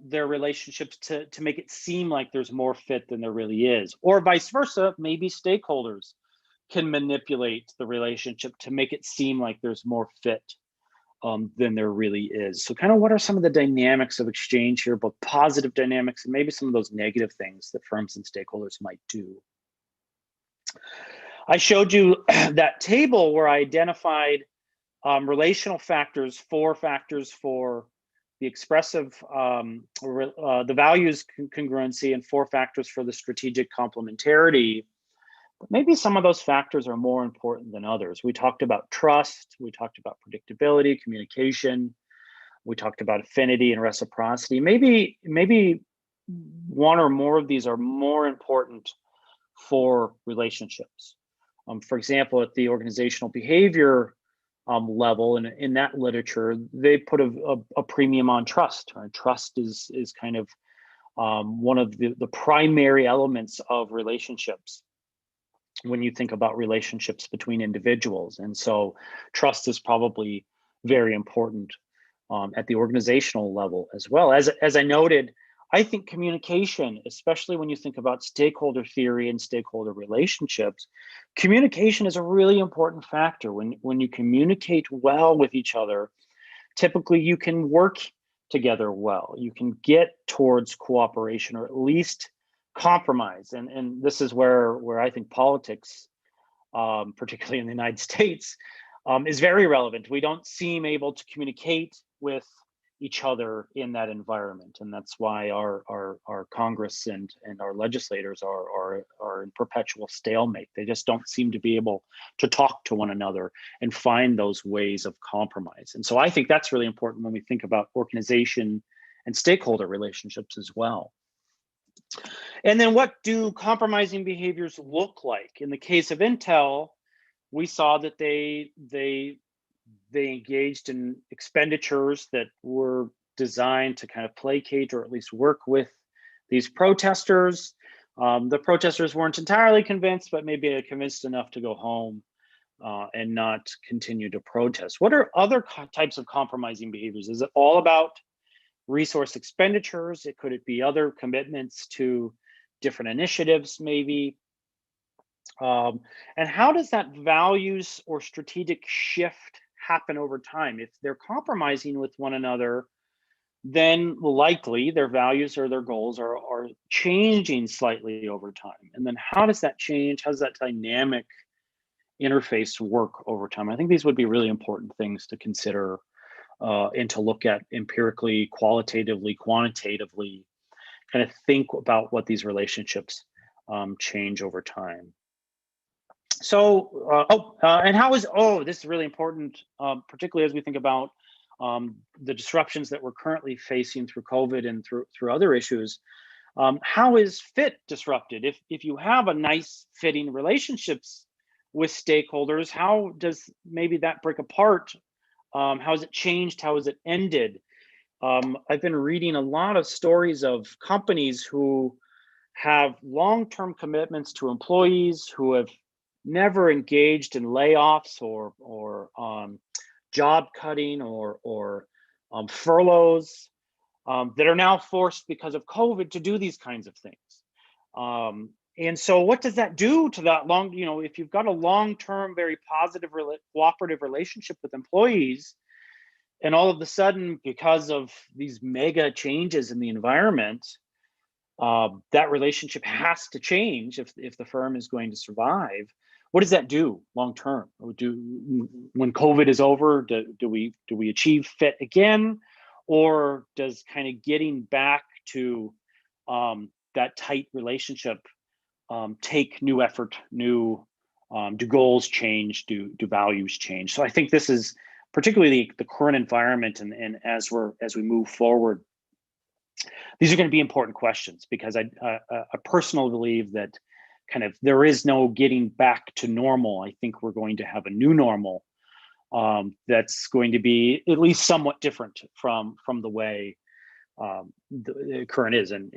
their relationships to make it seem like there's more fit than there really is? Or vice versa, maybe stakeholders can manipulate the relationship to make it seem like there's more fit than there really is. So kind of what are some of the dynamics of exchange here, both positive dynamics and maybe some of those negative things that firms and stakeholders might do? I showed you that table where I identified relational factors, 4 factors for the expressive, the values congruency, and 4 factors for the strategic complementarity. But maybe some of those factors are more important than others. We talked about trust, we talked about predictability, communication, we talked about affinity and reciprocity. Maybe one or more of these are more important for relationships. For example, at the organizational behavior level, and in that literature, they put a premium on trust. Right? Trust is kind of one of the primary elements of relationships when you think about relationships between individuals. And so trust is probably very important at the organizational level as well. As I noted, I think communication, especially when you think about stakeholder theory and stakeholder relationships, communication is a really important factor. When you communicate well with each other, typically you can work together well. You can get towards cooperation, or at least compromise. And this is where I think politics, particularly in the United States, is very relevant. We don't seem able to communicate with each other in that environment, and that's why our Congress and our legislators are in perpetual stalemate. They just don't seem to be able to talk to one another and find those ways of compromise. And so I think that's really important when we think about organization and stakeholder relationships as well. And then what do compromising behaviors look like? In the case of Intel, we saw that they engaged in expenditures that were designed to kind of placate or at least work with these protesters. The protesters weren't entirely convinced, but maybe convinced enough to go home and not continue to protest. What are other types of compromising behaviors? Is it all about resource expenditures? Could it be other commitments to different initiatives, maybe? And how does that values or strategic shift happen over time? If they're compromising with one another, then likely their values or their goals are changing slightly over time. And then how does that change? How does that dynamic interface work over time? I think these would be really important things to consider and to look at empirically, qualitatively, quantitatively, kind of think about what these relationships change over time. So, and how is, this is really important, particularly as we think about the disruptions that we're currently facing through COVID and through other issues. How is fit disrupted? If you have a nice fitting relationships with stakeholders, how does maybe that break apart? How has it changed? How has it ended? I've been reading a lot of stories of companies who have long-term commitments to employees, who have never engaged in layoffs or job cutting or furloughs, that are now forced because of COVID to do these kinds of things. And so what does that do to that if you've got a long-term, very positive, cooperative relationship with employees, and all of a sudden, because of these mega changes in the environment, that relationship has to change if the firm is going to survive. What does that do long term? When COVID is over, do we achieve fit again, or does kind of getting back to that tight relationship take new effort? Do goals change? Do values change? So I think this is particularly the current environment, and as we move forward, these are going to be important questions, because I personally believe that kind of there is no getting back to normal. I think we're going to have a new normal that's going to be at least somewhat different from the way the current is. And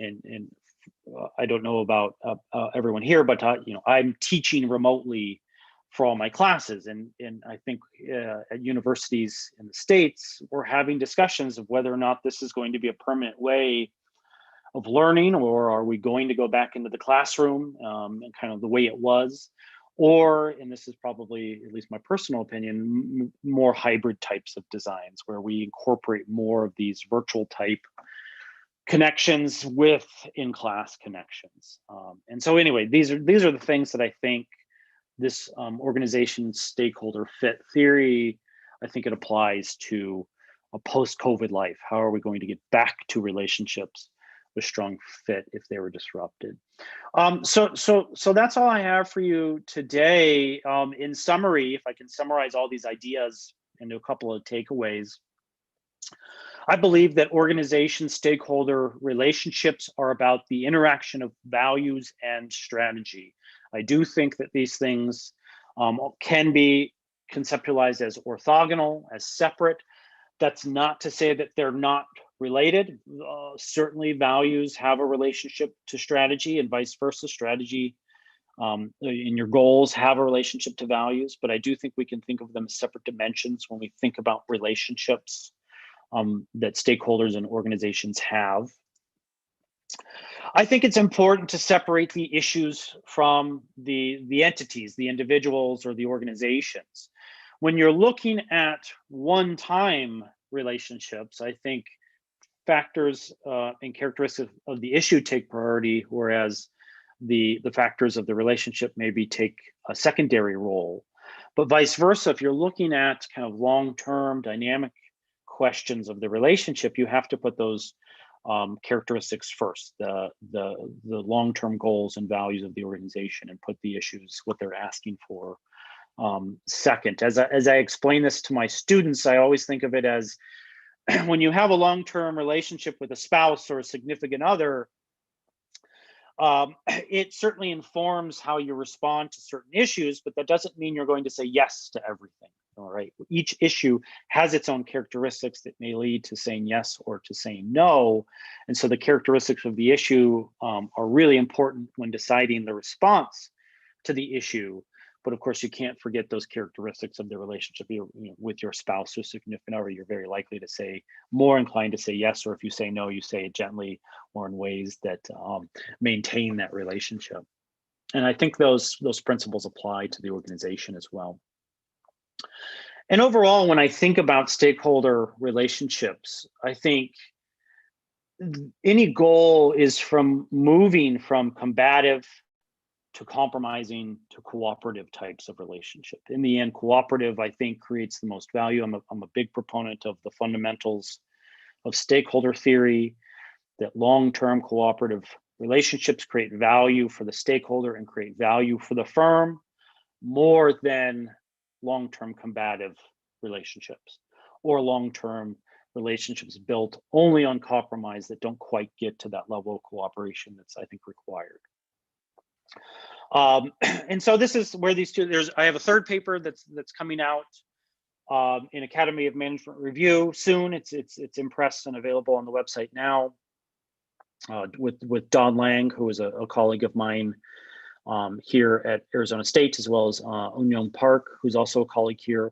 I don't know about everyone here, but I'm teaching remotely for all my classes, and I think at universities in the States, we're having discussions of whether or not this is going to be a permanent way of learning, or are we going to go back into the classroom and kind of the way it was, or, and this is probably, at least my personal opinion, more hybrid types of designs where we incorporate more of these virtual type connections with in-class connections. And so anyway, these are the things that I think this organization stakeholder fit theory, I think it applies to a post-COVID life. How are we going to get back to relationships with strong fit if they were disrupted? So that's all I have for you today. In summary, if I can summarize all these ideas into a couple of takeaways, I believe that organization stakeholder relationships are about the interaction of values and strategy. I do think that these things can be conceptualized as orthogonal, as separate. That's not to say that they're not related. Certainly values have a relationship to strategy, and vice versa. Strategy in your goals have a relationship to values, but I do think we can think of them as separate dimensions when we think about relationships that stakeholders and organizations have. I think it's important to separate the issues from the entities, the individuals, or the organizations. When you're looking at one-time relationships, I think factors and characteristics of the issue take priority, whereas the factors of the relationship maybe take a secondary role. But vice versa, if you're looking at kind of long-term dynamic questions of the relationship, you have to put those characteristics first, the long-term goals and values of the organization, and put the issues, what they're asking for, second. As I explain this to my students, I always think of it as when you have a long-term relationship with a spouse or a significant other, it certainly informs how you respond to certain issues, but that doesn't mean you're going to say yes to everything. All right. Each issue has its own characteristics that may lead to saying yes or to saying no. And so the characteristics of the issue are really important when deciding the response to the issue. But of course, you can't forget those characteristics of the relationship with your spouse or significant other. You're very likely to say, more inclined to say yes, or if you say no, you say it gently or in ways that maintain that relationship. And I think those principles apply to the organization as well. And overall, when I think about stakeholder relationships, I think any goal is from moving from combative to compromising to cooperative types of relationship. In the end, cooperative, I think, creates the most value. I'm a big proponent of the fundamentals of stakeholder theory, that long-term cooperative relationships create value for the stakeholder and create value for the firm more than long-term combative relationships or long-term relationships built only on compromise that don't quite get to that level of cooperation that's, I think, required. And so this is where these two, I have a third paper that's coming out in Academy of Management Review soon. It's in press and available on the website now, with Don Lang, who is a colleague of mine here at Arizona State, as well as Unyoung Park, who's also a colleague here,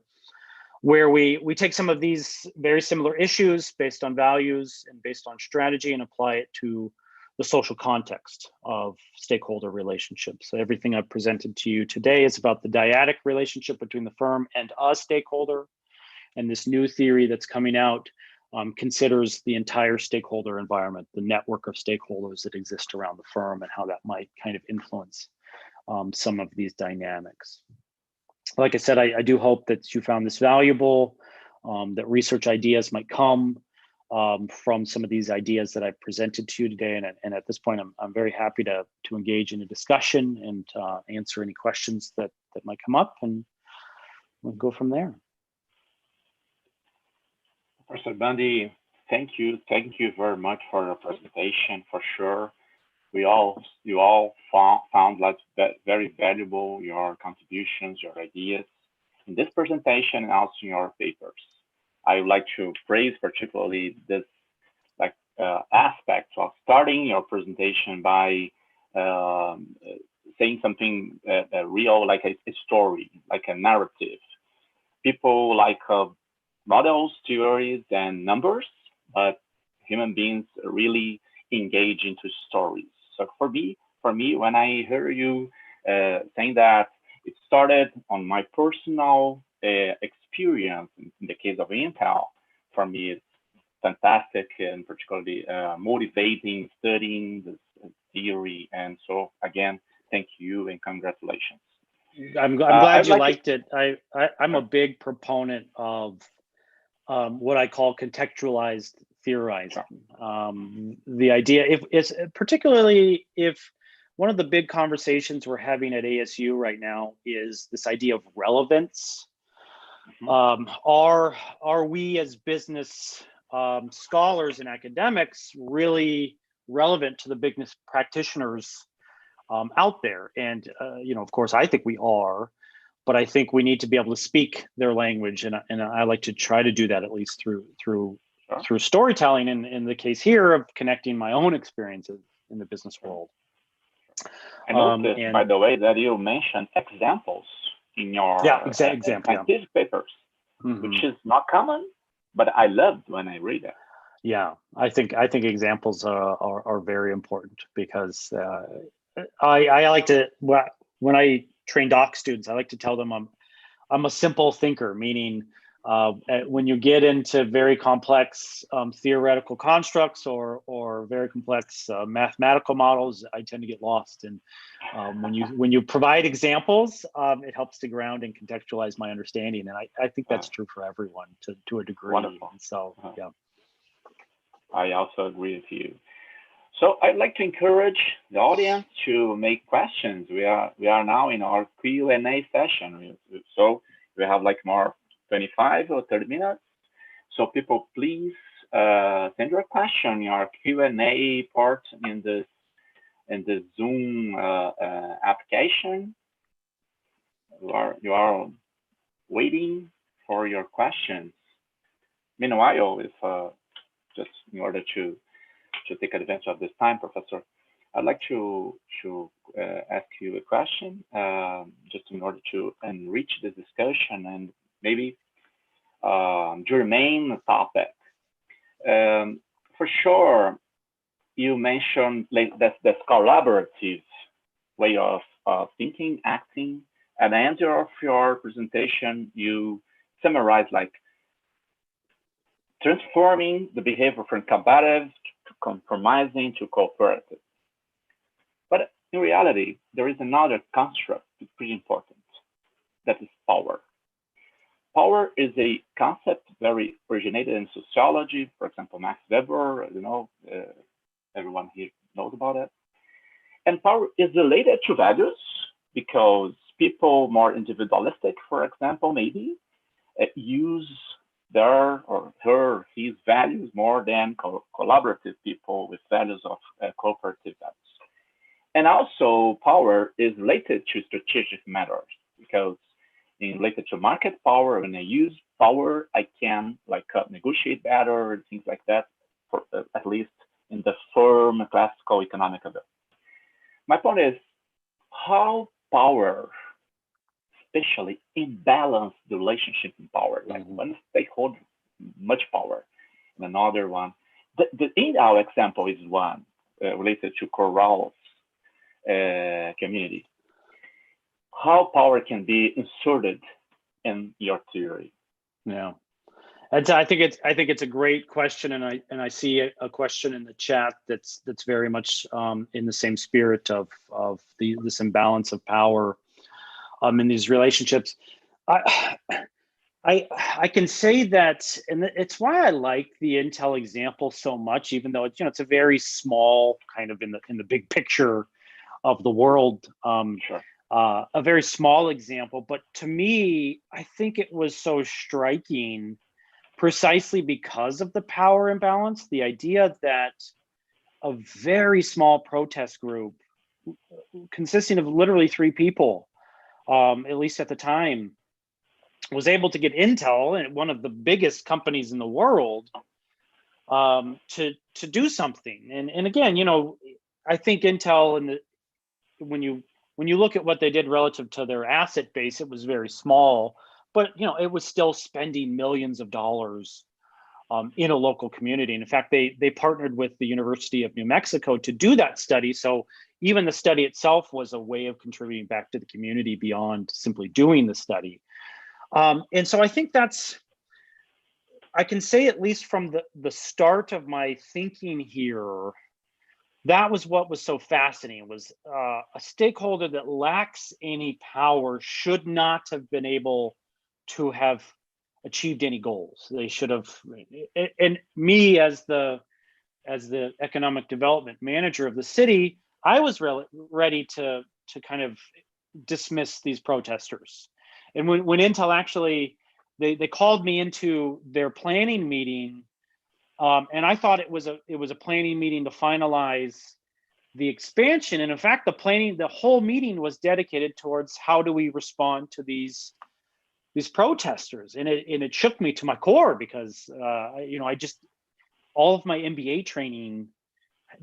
where we take some of these very similar issues based on values and based on strategy and apply it to the social context of stakeholder relationships. So everything I've presented to you today is about the dyadic relationship between the firm and a stakeholder. And this new theory that's coming out considers the entire stakeholder environment, the network of stakeholders that exist around the firm, and how that might kind of influence some of these dynamics. Like I said, I do hope that you found this valuable, that research ideas might come from some of these ideas that I've presented to you today. And at this point, I'm very happy to engage in a discussion and answer any questions that might come up, and we'll go from there. Professor Bundy, thank you very much for your presentation. For sure, you all found like very valuable your contributions, your ideas in this presentation and also in your papers. I would like to praise particularly this aspect of starting your presentation by saying something real, like a story, like a narrative. People like models, theories, and numbers, but human beings really engage into stories. So for me, when I hear you saying that it started on my personal experience in the case of Intel, for me it's fantastic and particularly motivating studying this theory. And so again, thank you and congratulations. I'm glad you liked it. I'm a big proponent of what I call contextualized theorizing. The idea, if particularly if one of the big conversations we're having at ASU right now is this idea of relevance. Are we as business scholars and academics really relevant to the business practitioners out there? And of course, I think we are, but I think we need to be able to speak their language, and I like to try to do that at least through storytelling. In the case here of connecting my own experiences in the business world. I noticed, by the way, that you mentioned examples in your scientific papers, which is not common, but I loved when I read it. Yeah, I think examples are very important, because I like to, when I train doc students, I like to tell them I'm a simple thinker, meaning when you get into very complex theoretical constructs or very complex mathematical models, I tend to get lost. And when you provide examples, it helps to ground and contextualize my understanding. And I think that's true for everyone to a degree. Wonderful. So yeah, I also agree with you. So I'd like to encourage the audience to make questions. We are now in our Q&A session. So we have like more 25 or 30 minutes. So people, please send your question, your Q&A part in the Zoom application. You are waiting for your questions. Meanwhile, if just in order to take advantage of this time, Professor, I'd like to ask you a question, just in order to enrich the discussion and maybe germane topic. For sure, you mentioned like that's collaborative way of thinking, acting. At the end of your presentation, you summarize like transforming the behavior from combative to compromising to cooperative. But in reality, there is another construct that's pretty important. That is power. Power is a concept very originated in sociology. For example, Max Weber, everyone here knows about it. And power is related to values because people more individualistic, for example, maybe use their or her, his values more than collaborative people with values of cooperative values. And also power is related to strategic matters because related to market power, when I use power, I can like negotiate better and things like that, for, at least in the firm classical economic level. My point is how power, especially imbalance the relationship in power, like one stakeholder much power and another one. The Intel example is one related to Corral's community. How power can be inserted in your theory? Yeah, I think it's a great question, and I see a question in the chat that's very much in the same spirit of this imbalance of power in these relationships. I can say that, and it's why I like the Intel example so much, even though it's a very small kind of in the big picture of the world. Sure. A very small example, but to me, I think it was so striking precisely because of the power imbalance, the idea that a very small protest group consisting of literally 3 people, at least at the time, was able to get Intel, and one of the biggest companies in the world, to do something. And again, I think Intel, when you look at what they did relative to their asset base, it was very small, but it was still spending millions of dollars in a local community. And in fact, they partnered with the University of New Mexico to do that study. So even the study itself was a way of contributing back to the community beyond simply doing the study. And so I think I can say, at least from the start of my thinking here, that was what was so fascinating, was a stakeholder that lacks any power should not have been able to have achieved any goals. They should have, and me as the economic development manager of the city, I was ready to kind of dismiss these protesters. And when Intel actually, they called me into their planning meeting, and I thought it was a planning meeting to finalize the expansion. And in fact, the whole meeting was dedicated towards how do we respond to these protesters. And it shook me to my core because I just, all of my MBA training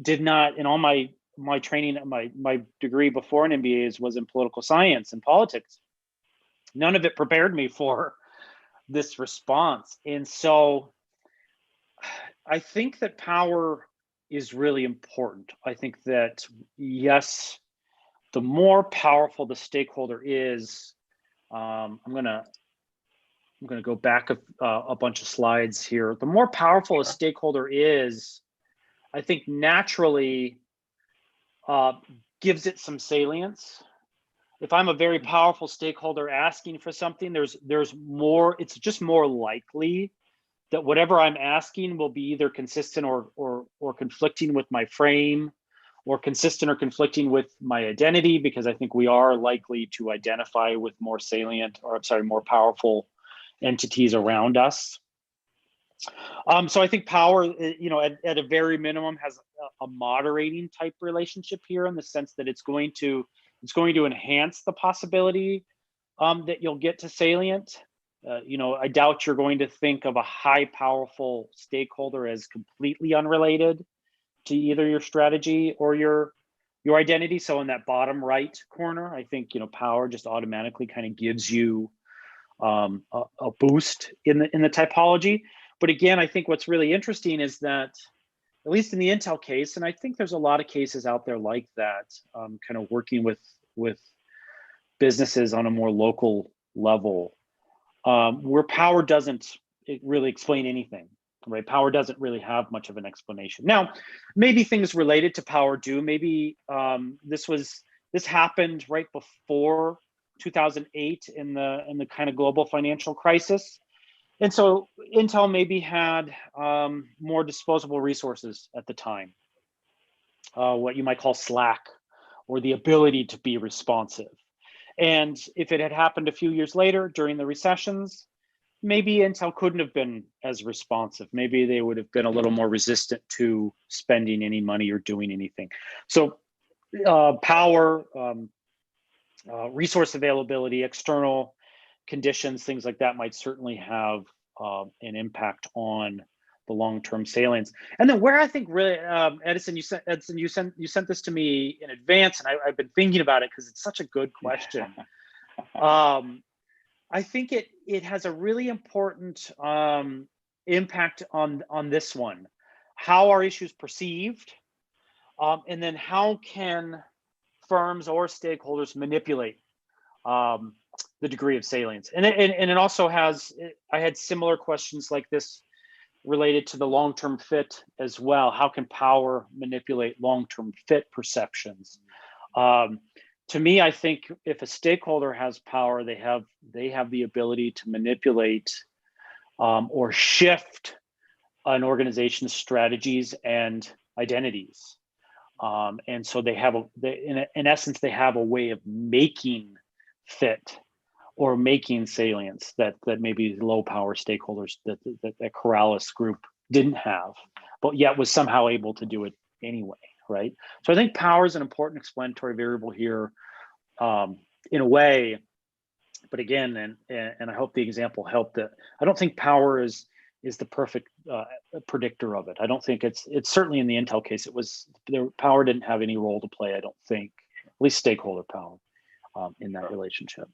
did not, and all my training, my degree before an MBA was in political science and politics. None of it prepared me for this response. And so I think that power is really important. I think that, yes, the more powerful the stakeholder is, I'm gonna go back a bunch of slides here. The more powerful a stakeholder is, I think naturally gives it some salience. If I'm a very powerful stakeholder asking for something, there's more, it's just more likely that whatever I'm asking will be either consistent or conflicting with my frame, or consistent or conflicting with my identity, because I think we are likely to identify with more salient, or more powerful entities around us. So I think power, at a very minimum, has a moderating type relationship here, in the sense that it's going to enhance the possibility that you'll get to salient. I doubt you're going to think of a high powerful stakeholder as completely unrelated to either your strategy or your your identity. So in that bottom right corner, I think, power just automatically kind of gives you a boost in the typology. But again, I think what's really interesting is that, at least in the Intel case, and I think there's a lot of cases out there like that, kind of working with businesses on a more local level, where power doesn't really explain anything, right? Power doesn't really have much of an explanation. Now, maybe things related to power do. Maybe this happened right before 2008 in the kind of global financial crisis. And so Intel maybe had more disposable resources at the time, what you might call slack, or the ability to be responsive. And if it had happened a few years later during the recessions, maybe Intel couldn't have been as responsive. Maybe they would have been a little more resistant to spending any money or doing anything. So power, resource availability, external conditions, things like that might certainly have an impact on the long-term salience. And then where I think really, Edison, you sent this to me in advance, and I've been thinking about it because it's such a good question. I think it has a really important impact on this one. How are issues perceived? And then how can firms or stakeholders manipulate the degree of salience? And it also has, I had similar questions like this related to the long-term fit as well. How can power manipulate long-term fit perceptions? To me, I think if a stakeholder has power, they have the ability to manipulate or shift an organization's strategies and identities. And so they have in essence, they have a way of making fit or making salience that maybe low power stakeholders, that Corrales group didn't have, but yet was somehow able to do it anyway, right? So I think power is an important explanatory variable here, in a way. But again, and I hope the example helped, that I don't think power is the perfect predictor of it. I don't think it's certainly in the Intel case, power didn't have any role to play, I don't think, at least stakeholder power in that relationship.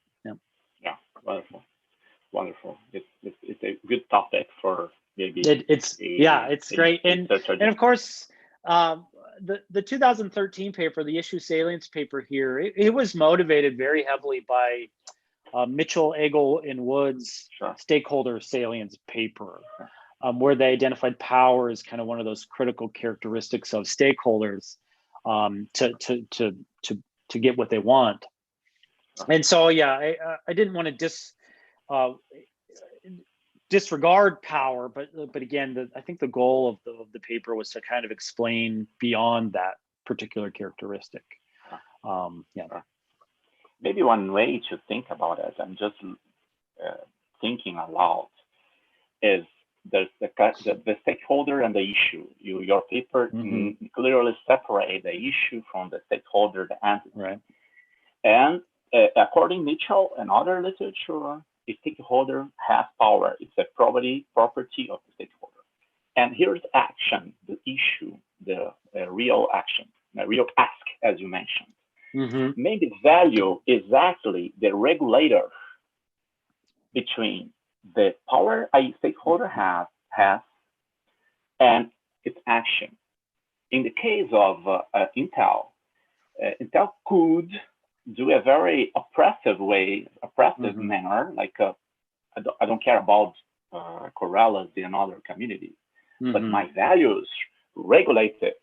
Yeah, wonderful. It's a good topic for maybe. It's great, and of course, the 2013 paper, the issue salience paper here, it was motivated very heavily by Mitchell, Egel, and Wood's stakeholder salience paper, where they identified power as kind of one of those critical characteristics of stakeholders to get what they want. And so, yeah, I didn't want to disregard power, but again, I think the goal of the paper was to kind of explain beyond that particular characteristic. Maybe one way to think about it, I'm just thinking aloud, is there's the stakeholder and the issue. Your paper clearly separate the issue from the stakeholder, the entity. Right. And according to Mitchell and other literature, a stakeholder has power. It's a property of the stakeholder. And here's action, the issue, the real action, the real ask, as you mentioned. Maybe value is actually the regulator between the power a stakeholder has and its action. In the case of Intel, Intel could do a very oppressive manner, like I don't care about Corrales and other communities, but my values regulate it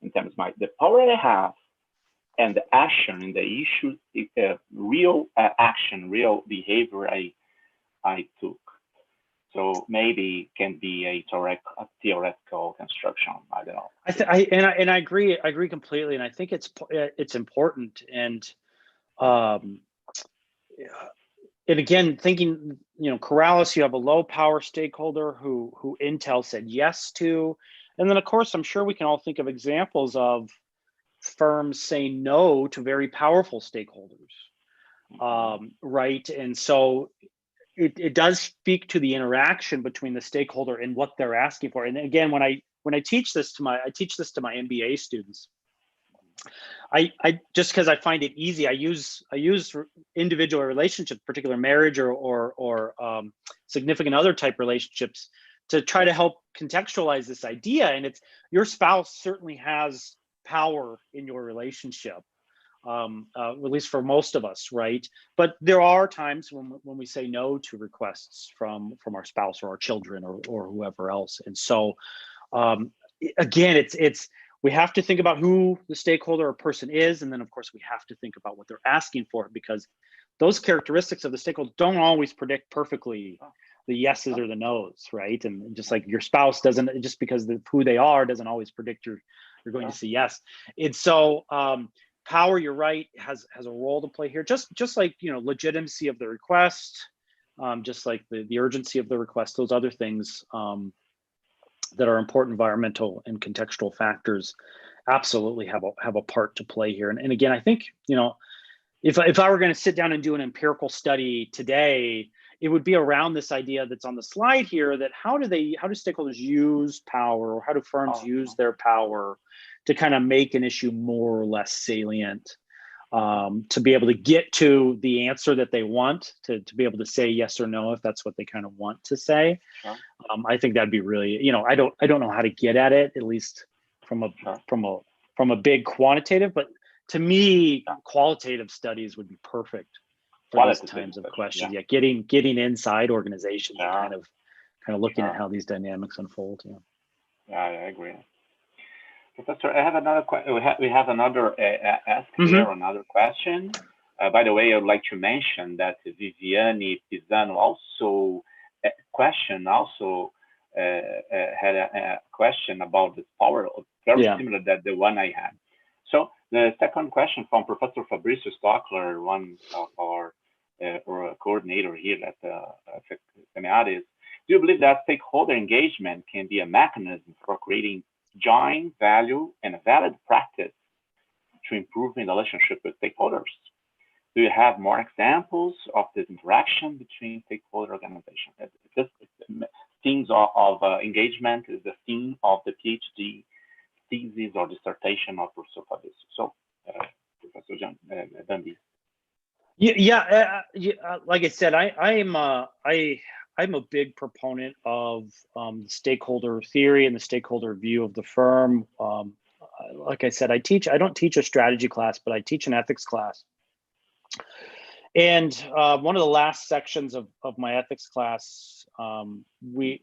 in terms of the power I have and the action and the issue, real action, real behavior I took. So maybe can be a theoretical construction. I don't know. I agree completely, and I think it's important. And again, thinking, Corrales, you have a low power stakeholder who Intel said yes to, and then of course I'm sure we can all think of examples of firms saying no to very powerful stakeholders, right? And so it does speak to the interaction between the stakeholder and what they're asking for. And again, when I teach this to my MBA students, I just because I find it easy, I use individual relationships, particular marriage or significant other type relationships, to try to help contextualize this idea. And it's, your spouse certainly has power in your relationship, at least for most of us, right? But there are times when we say no to requests from our spouse or our children or whoever else. And so again, it's we have to think about who the stakeholder or person is, and then of course we have to think about what they're asking for, because those characteristics of the stakeholder don't always predict perfectly the yeses or the nos, right? And just like your spouse doesn't, just because of who they are, doesn't always predict you're going to say yes. And so power, you're right, has a role to play here. Just like, you know, legitimacy of the request, just like the urgency of the request, those other things that are important environmental and contextual factors absolutely have a part to play here. And again, I think, you know, if I were going to sit down and do an empirical study today, it would be around this idea that's on the slide here, that how do stakeholders use power, or how do firms use their power to kind of make an issue more or less salient, to be able to get to the answer that they want, to be able to say yes or no if that's what they kind of want to say. I think that'd be really, you know, I don't know how to get at it, at least from a big quantitative, but to me, qualitative studies would be perfect for those kinds of questions. Yeah, getting inside organizations and kind of looking at how these dynamics unfold. Yeah, I agree. Professor, I have another question. We have another ask here, another question. By the way, I would like to mention that Viviane Pisano also had a question about the power, very similar that the one I had. So the second question from Professor Fabrizio Stockler, one of our coordinator here at Salience, do you believe that stakeholder engagement can be a mechanism for creating joint value and a valid practice to improve the relationship with stakeholders? Do you have more examples of this interaction between stakeholder organizations? This themes of engagement is the theme of the PhD thesis or dissertation of Professor Fabrizio. So, Professor John Dundee. Like I said, I'm a big proponent of stakeholder theory and the stakeholder view of the firm. Like I said, I don't teach a strategy class, but I teach an ethics class. And one of the last sections of my ethics class, we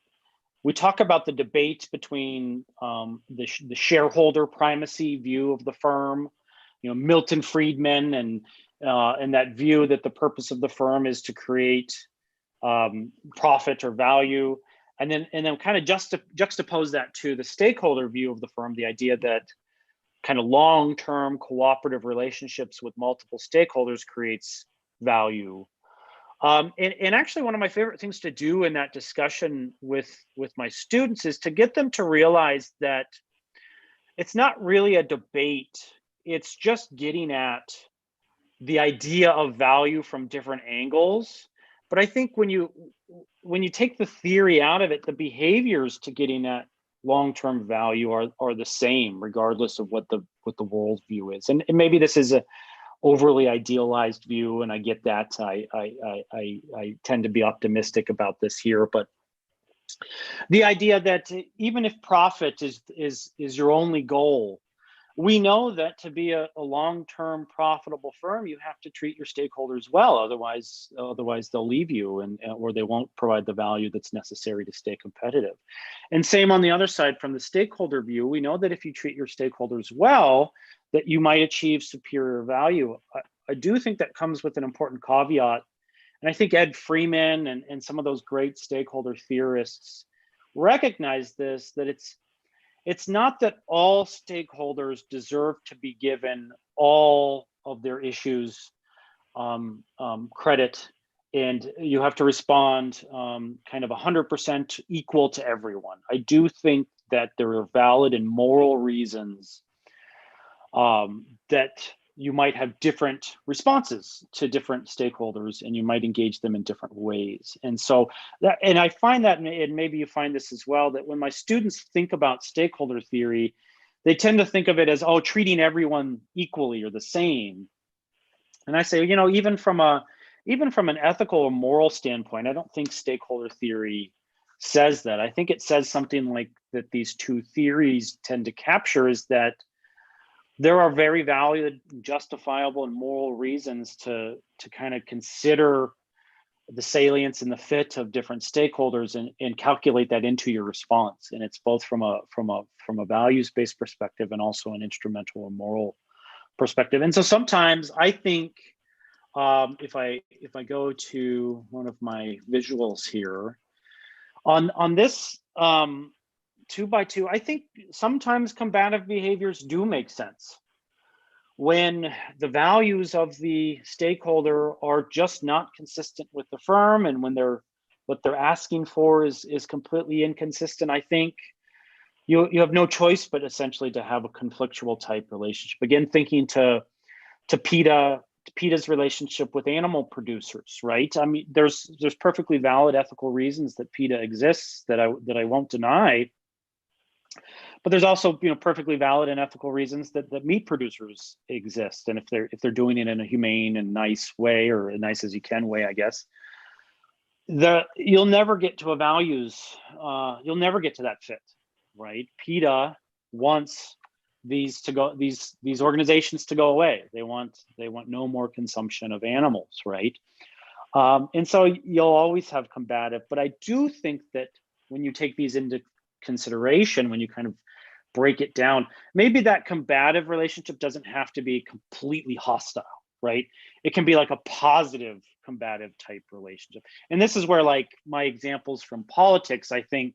talk about the debate between the shareholder primacy view of the firm, you know, Milton Friedman, and that view that the purpose of the firm is to create profit or value, and then kind of juxtapose that to the stakeholder view of the firm, the idea that kind of long-term cooperative relationships with multiple stakeholders creates value. And actually, one of my favorite things to do in that discussion with my students is to get them to realize that it's not really a debate. It's just getting at the idea of value from different angles. But I think when you take the theory out of it, the behaviors to getting at long-term value are the same, regardless of what the worldview is. And maybe this is a overly idealized view, and I get that. I tend to be optimistic about this here, but the idea that even if profit is your only goal, we know that to be a long-term profitable firm, you have to treat your stakeholders well. Otherwise they'll leave you, or they won't provide the value that's necessary to stay competitive. And same on the other side, from the stakeholder view, we know that if you treat your stakeholders well, that you might achieve superior value. I do think that comes with an important caveat. And I think Ed Freeman and some of those great stakeholder theorists recognize this, that it's not that all stakeholders deserve to be given all of their issues credit, and you have to respond kind of 100% equal to everyone. I do think that there are valid and moral reasons that you might have different responses to different stakeholders, and you might engage them in different ways. And so and I find that, and maybe you find this as well, that when my students think about stakeholder theory, they tend to think of it as, oh, treating everyone equally or the same. And I say, you know, even from an ethical or moral standpoint, I don't think stakeholder theory says that. I think it says something like that these two theories tend to capture is that there are very valid, justifiable, and moral reasons to kind of consider the salience and the fit of different stakeholders and calculate that into your response. And it's both from a values-based perspective and also an instrumental or moral perspective. And so sometimes I think if I go to one of my visuals here on this 2x2, I think sometimes combative behaviors do make sense when the values of the stakeholder are just not consistent with the firm, and when what they're asking for is completely inconsistent. I think you have no choice but essentially to have a conflictual type relationship. Again, thinking to PETA's relationship with animal producers, right? I mean, there's perfectly valid ethical reasons that PETA exists that I won't deny. But there's also, you know, perfectly valid and ethical reasons that meat producers exist, and if they're doing it in a humane and nice way, or a nice as you can way, I guess, you'll never get to a values. You'll never get to that fit, right? PETA wants these organizations to go away. They want no more consumption of animals, right? And so you'll always have combative. But I do think that when you take these into consideration, when you kind of break it down, maybe that combative relationship doesn't have to be completely hostile, right? It can be like a positive combative type relationship. And this is where, like, my examples from politics, I think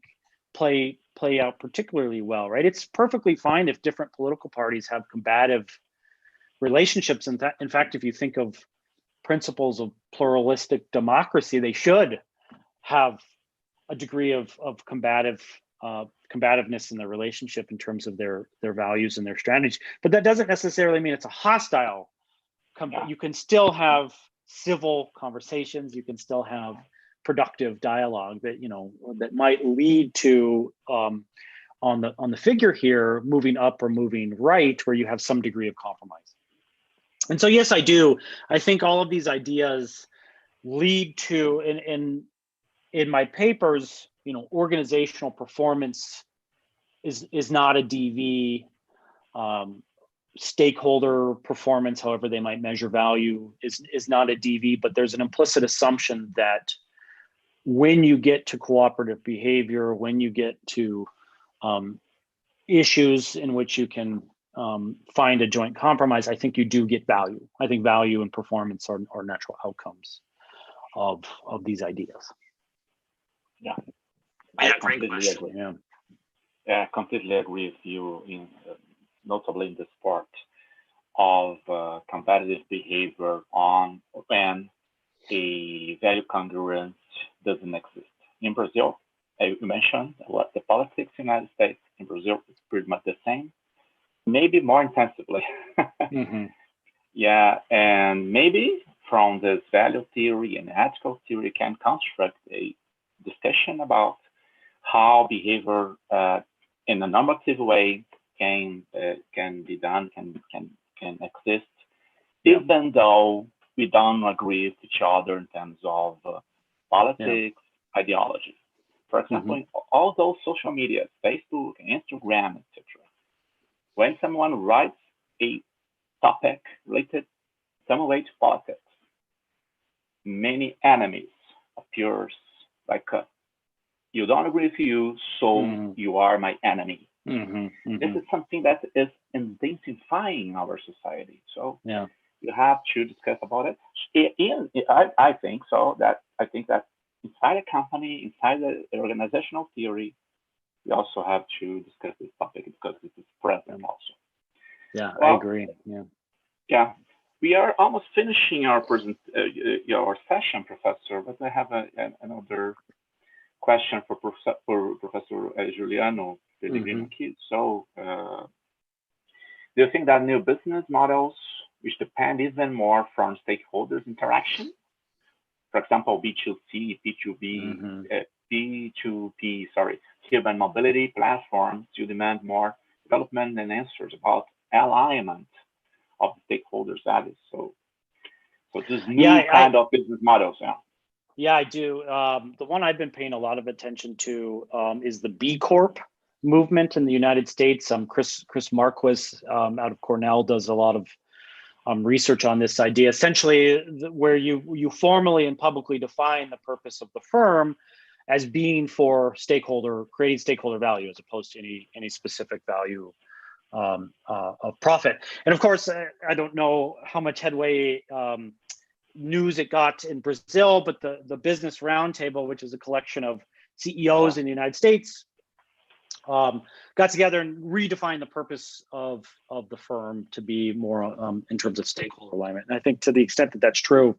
play out particularly well, right? It's perfectly fine if different political parties have combative relationships. In fact, if you think of principles of pluralistic democracy, they should have a degree of combativeness in their relationship in terms of their values and their strategy. But that doesn't necessarily mean it's a hostile. You can still have civil conversations. You can still have productive dialogue that, you know, that might lead to on the figure here moving up or moving right, where you have some degree of compromise. And so, yes, I do. I think all of these ideas lead to, in my papers, you know, organizational performance is not a DV. Stakeholder performance, however they might measure value, is not a DV, but there's an implicit assumption that when you get to cooperative behavior, when you get to issues in which you can find a joint compromise, I think you do get value. I think value and performance are natural outcomes of these ideas. Yeah, I completely agree. Yeah, I completely agree with you, in notably in this part of competitive behavior on when a value congruence doesn't exist. In Brazil, you mentioned what the politics in the United States. In Brazil, it's pretty much the same, maybe more intensively. Mm-hmm. Yeah, and maybe from this value theory and ethical theory can construct a discussion about how behavior in a normative way can be done, can exist, even though we don't agree with each other in terms of politics, ideology. For example, all those social media, Facebook, Instagram, etc. When someone writes a topic related some way to politics, many enemies appears like you don't agree with you, so you are my enemy. This is something that is intensifying our society. So you have to discuss about it. I think so. I think that inside a company, inside the organizational theory, we also have to discuss this topic because this is present also. Yeah, well, I agree. Yeah. We are almost finishing our session, Professor, but I have another question for Professor Juliano Pellegrino. So, do you think that new business models, which depend even more from stakeholders' interaction, for example, B2C, P2B, P2P, human mobility platforms, you demand more development and answers about alignment of stakeholders' values. So this new kind of business models. Yeah. Yeah, I do. The one I've been paying a lot of attention to is the B Corp movement in the United States. Chris Marquis out of Cornell does a lot of research on this idea. Essentially, where you formally and publicly define the purpose of the firm as being for creating stakeholder value, as opposed to any specific value of profit. And of course, I don't know how much headway news it got in Brazil, but the Business Roundtable, which is a collection of CEOs in the United States, got together and redefined the purpose of the firm to be more in terms of stakeholder alignment. And I think to the extent that that's true,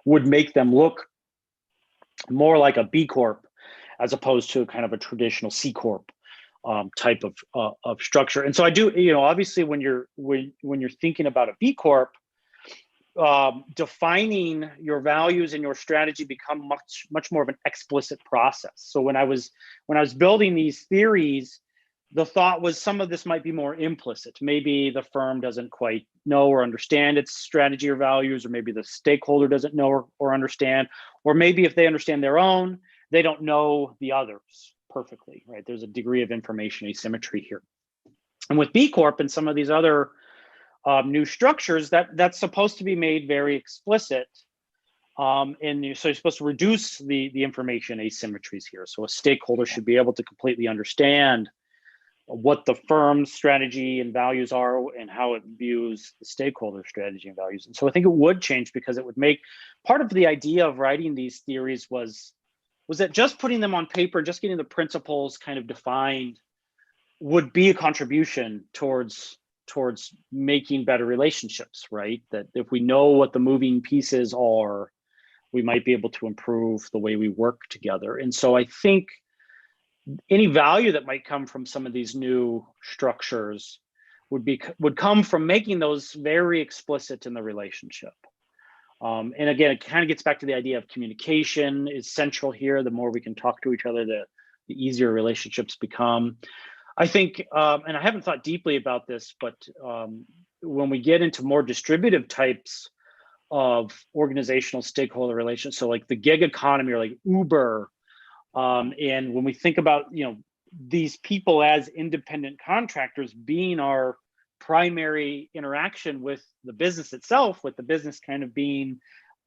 would make them look more like a B Corp as opposed to kind of a traditional C Corp type of structure. And so I do, obviously when you're thinking about a B Corp, defining your values and your strategy become much more of an explicit process. So when I was building these theories, the thought was some of this might be more implicit. Maybe the firm doesn't quite know or understand its strategy or values, or maybe the stakeholder doesn't know or understand, or maybe if they understand their own, they don't know the others perfectly, right? There's a degree of information asymmetry here. And with B Corp and some of these other new structures, that's supposed to be made very explicit. So you're supposed to reduce the information asymmetries here. So a stakeholder should be able to completely understand what the firm's strategy and values are and how it views the stakeholder strategy and values. And so I think it would change, because it would make part of the idea of writing these theories was that just putting them on paper, just getting the principles kind of defined would be a contribution towards making better relationships, right? That if we know what the moving pieces are, we might be able to improve the way we work together. And so I think any value that might come from some of these new structures would come from making those very explicit in the relationship. And again, it kind of gets back to the idea of communication is central here. The more we can talk to each other, the easier relationships become. I think, and I haven't thought deeply about this, but when we get into more distributive types of organizational stakeholder relations, so like the gig economy or like Uber, and when we think about these people as independent contractors being our primary interaction with the business itself, with the business kind of being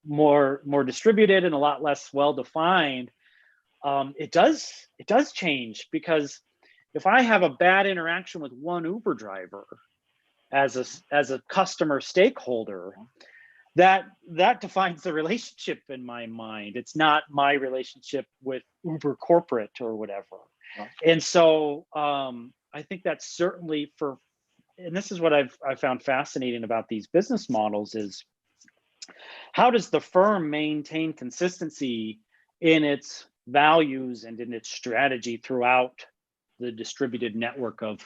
more distributed and a lot less well defined, it does change, because if I have a bad interaction with one Uber driver as a customer stakeholder, that defines the relationship in my mind. It's not my relationship with Uber corporate or whatever. And so I think that's certainly and this is what I found fascinating about these business models is, how does the firm maintain consistency in its values and in its strategy throughout the distributed network of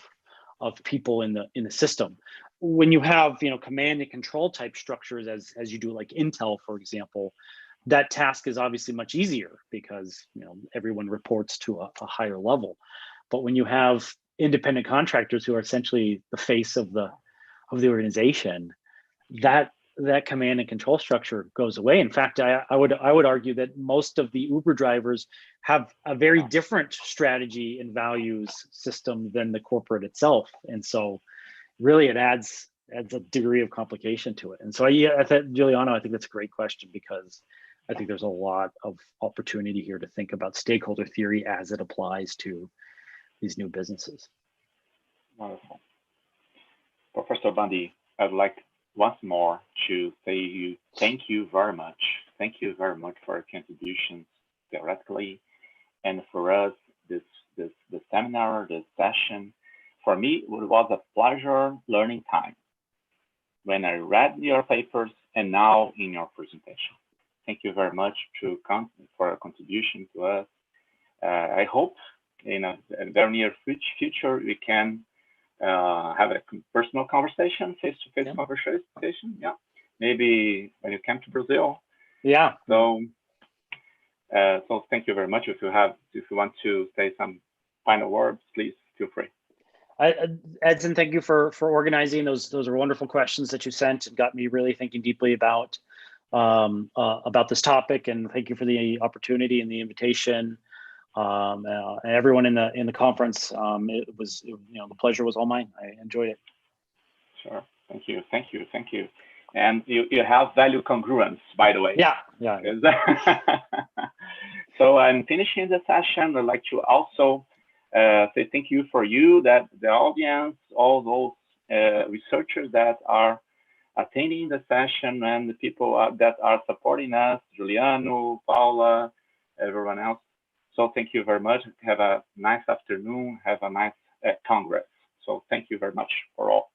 people in the system? When you have command and control type structures, as you do like Intel, for example, that task is obviously much easier because everyone reports to a higher level. But when you have independent contractors who are essentially the face of the organization, that command and control structure goes away. In fact, I would argue that most of the Uber drivers have a very different strategy and values system than the corporate itself, and so really it adds a degree of complication to it. And so I thought, Giuliano, I think that's a great question, because I think there's a lot of opportunity here to think about stakeholder theory as it applies to these new businesses. Wonderful. Professor Bundy, I'd like once more to say thank you very much. Thank you very much for your contributions theoretically, and for us, this seminar, this session. For me, it was a pleasure learning time when I read your papers and now in your presentation. Thank you very much for your contribution to us. I hope in a very near future we can have a personal conversation, face-to-face conversation. Yeah, maybe when you come to Brazil. Yeah. So thank you very much. If you want to say some final words, please feel free. Edson, thank you for organizing those. Those are wonderful questions that you sent and got me really thinking deeply about this topic. And thank you for the opportunity and the invitation. And everyone in the conference. It was, the pleasure was all mine. I enjoyed it. Sure. Thank you. And you have value congruence, by the way. Yeah. So I'm finishing the session. I'd like to also say thank you for that the audience, all those researchers that are attending the session, and the people that are supporting us, Juliano, Paula, everyone else. So thank you very much. Have a nice afternoon. Have a nice Congress. So thank you very much for all.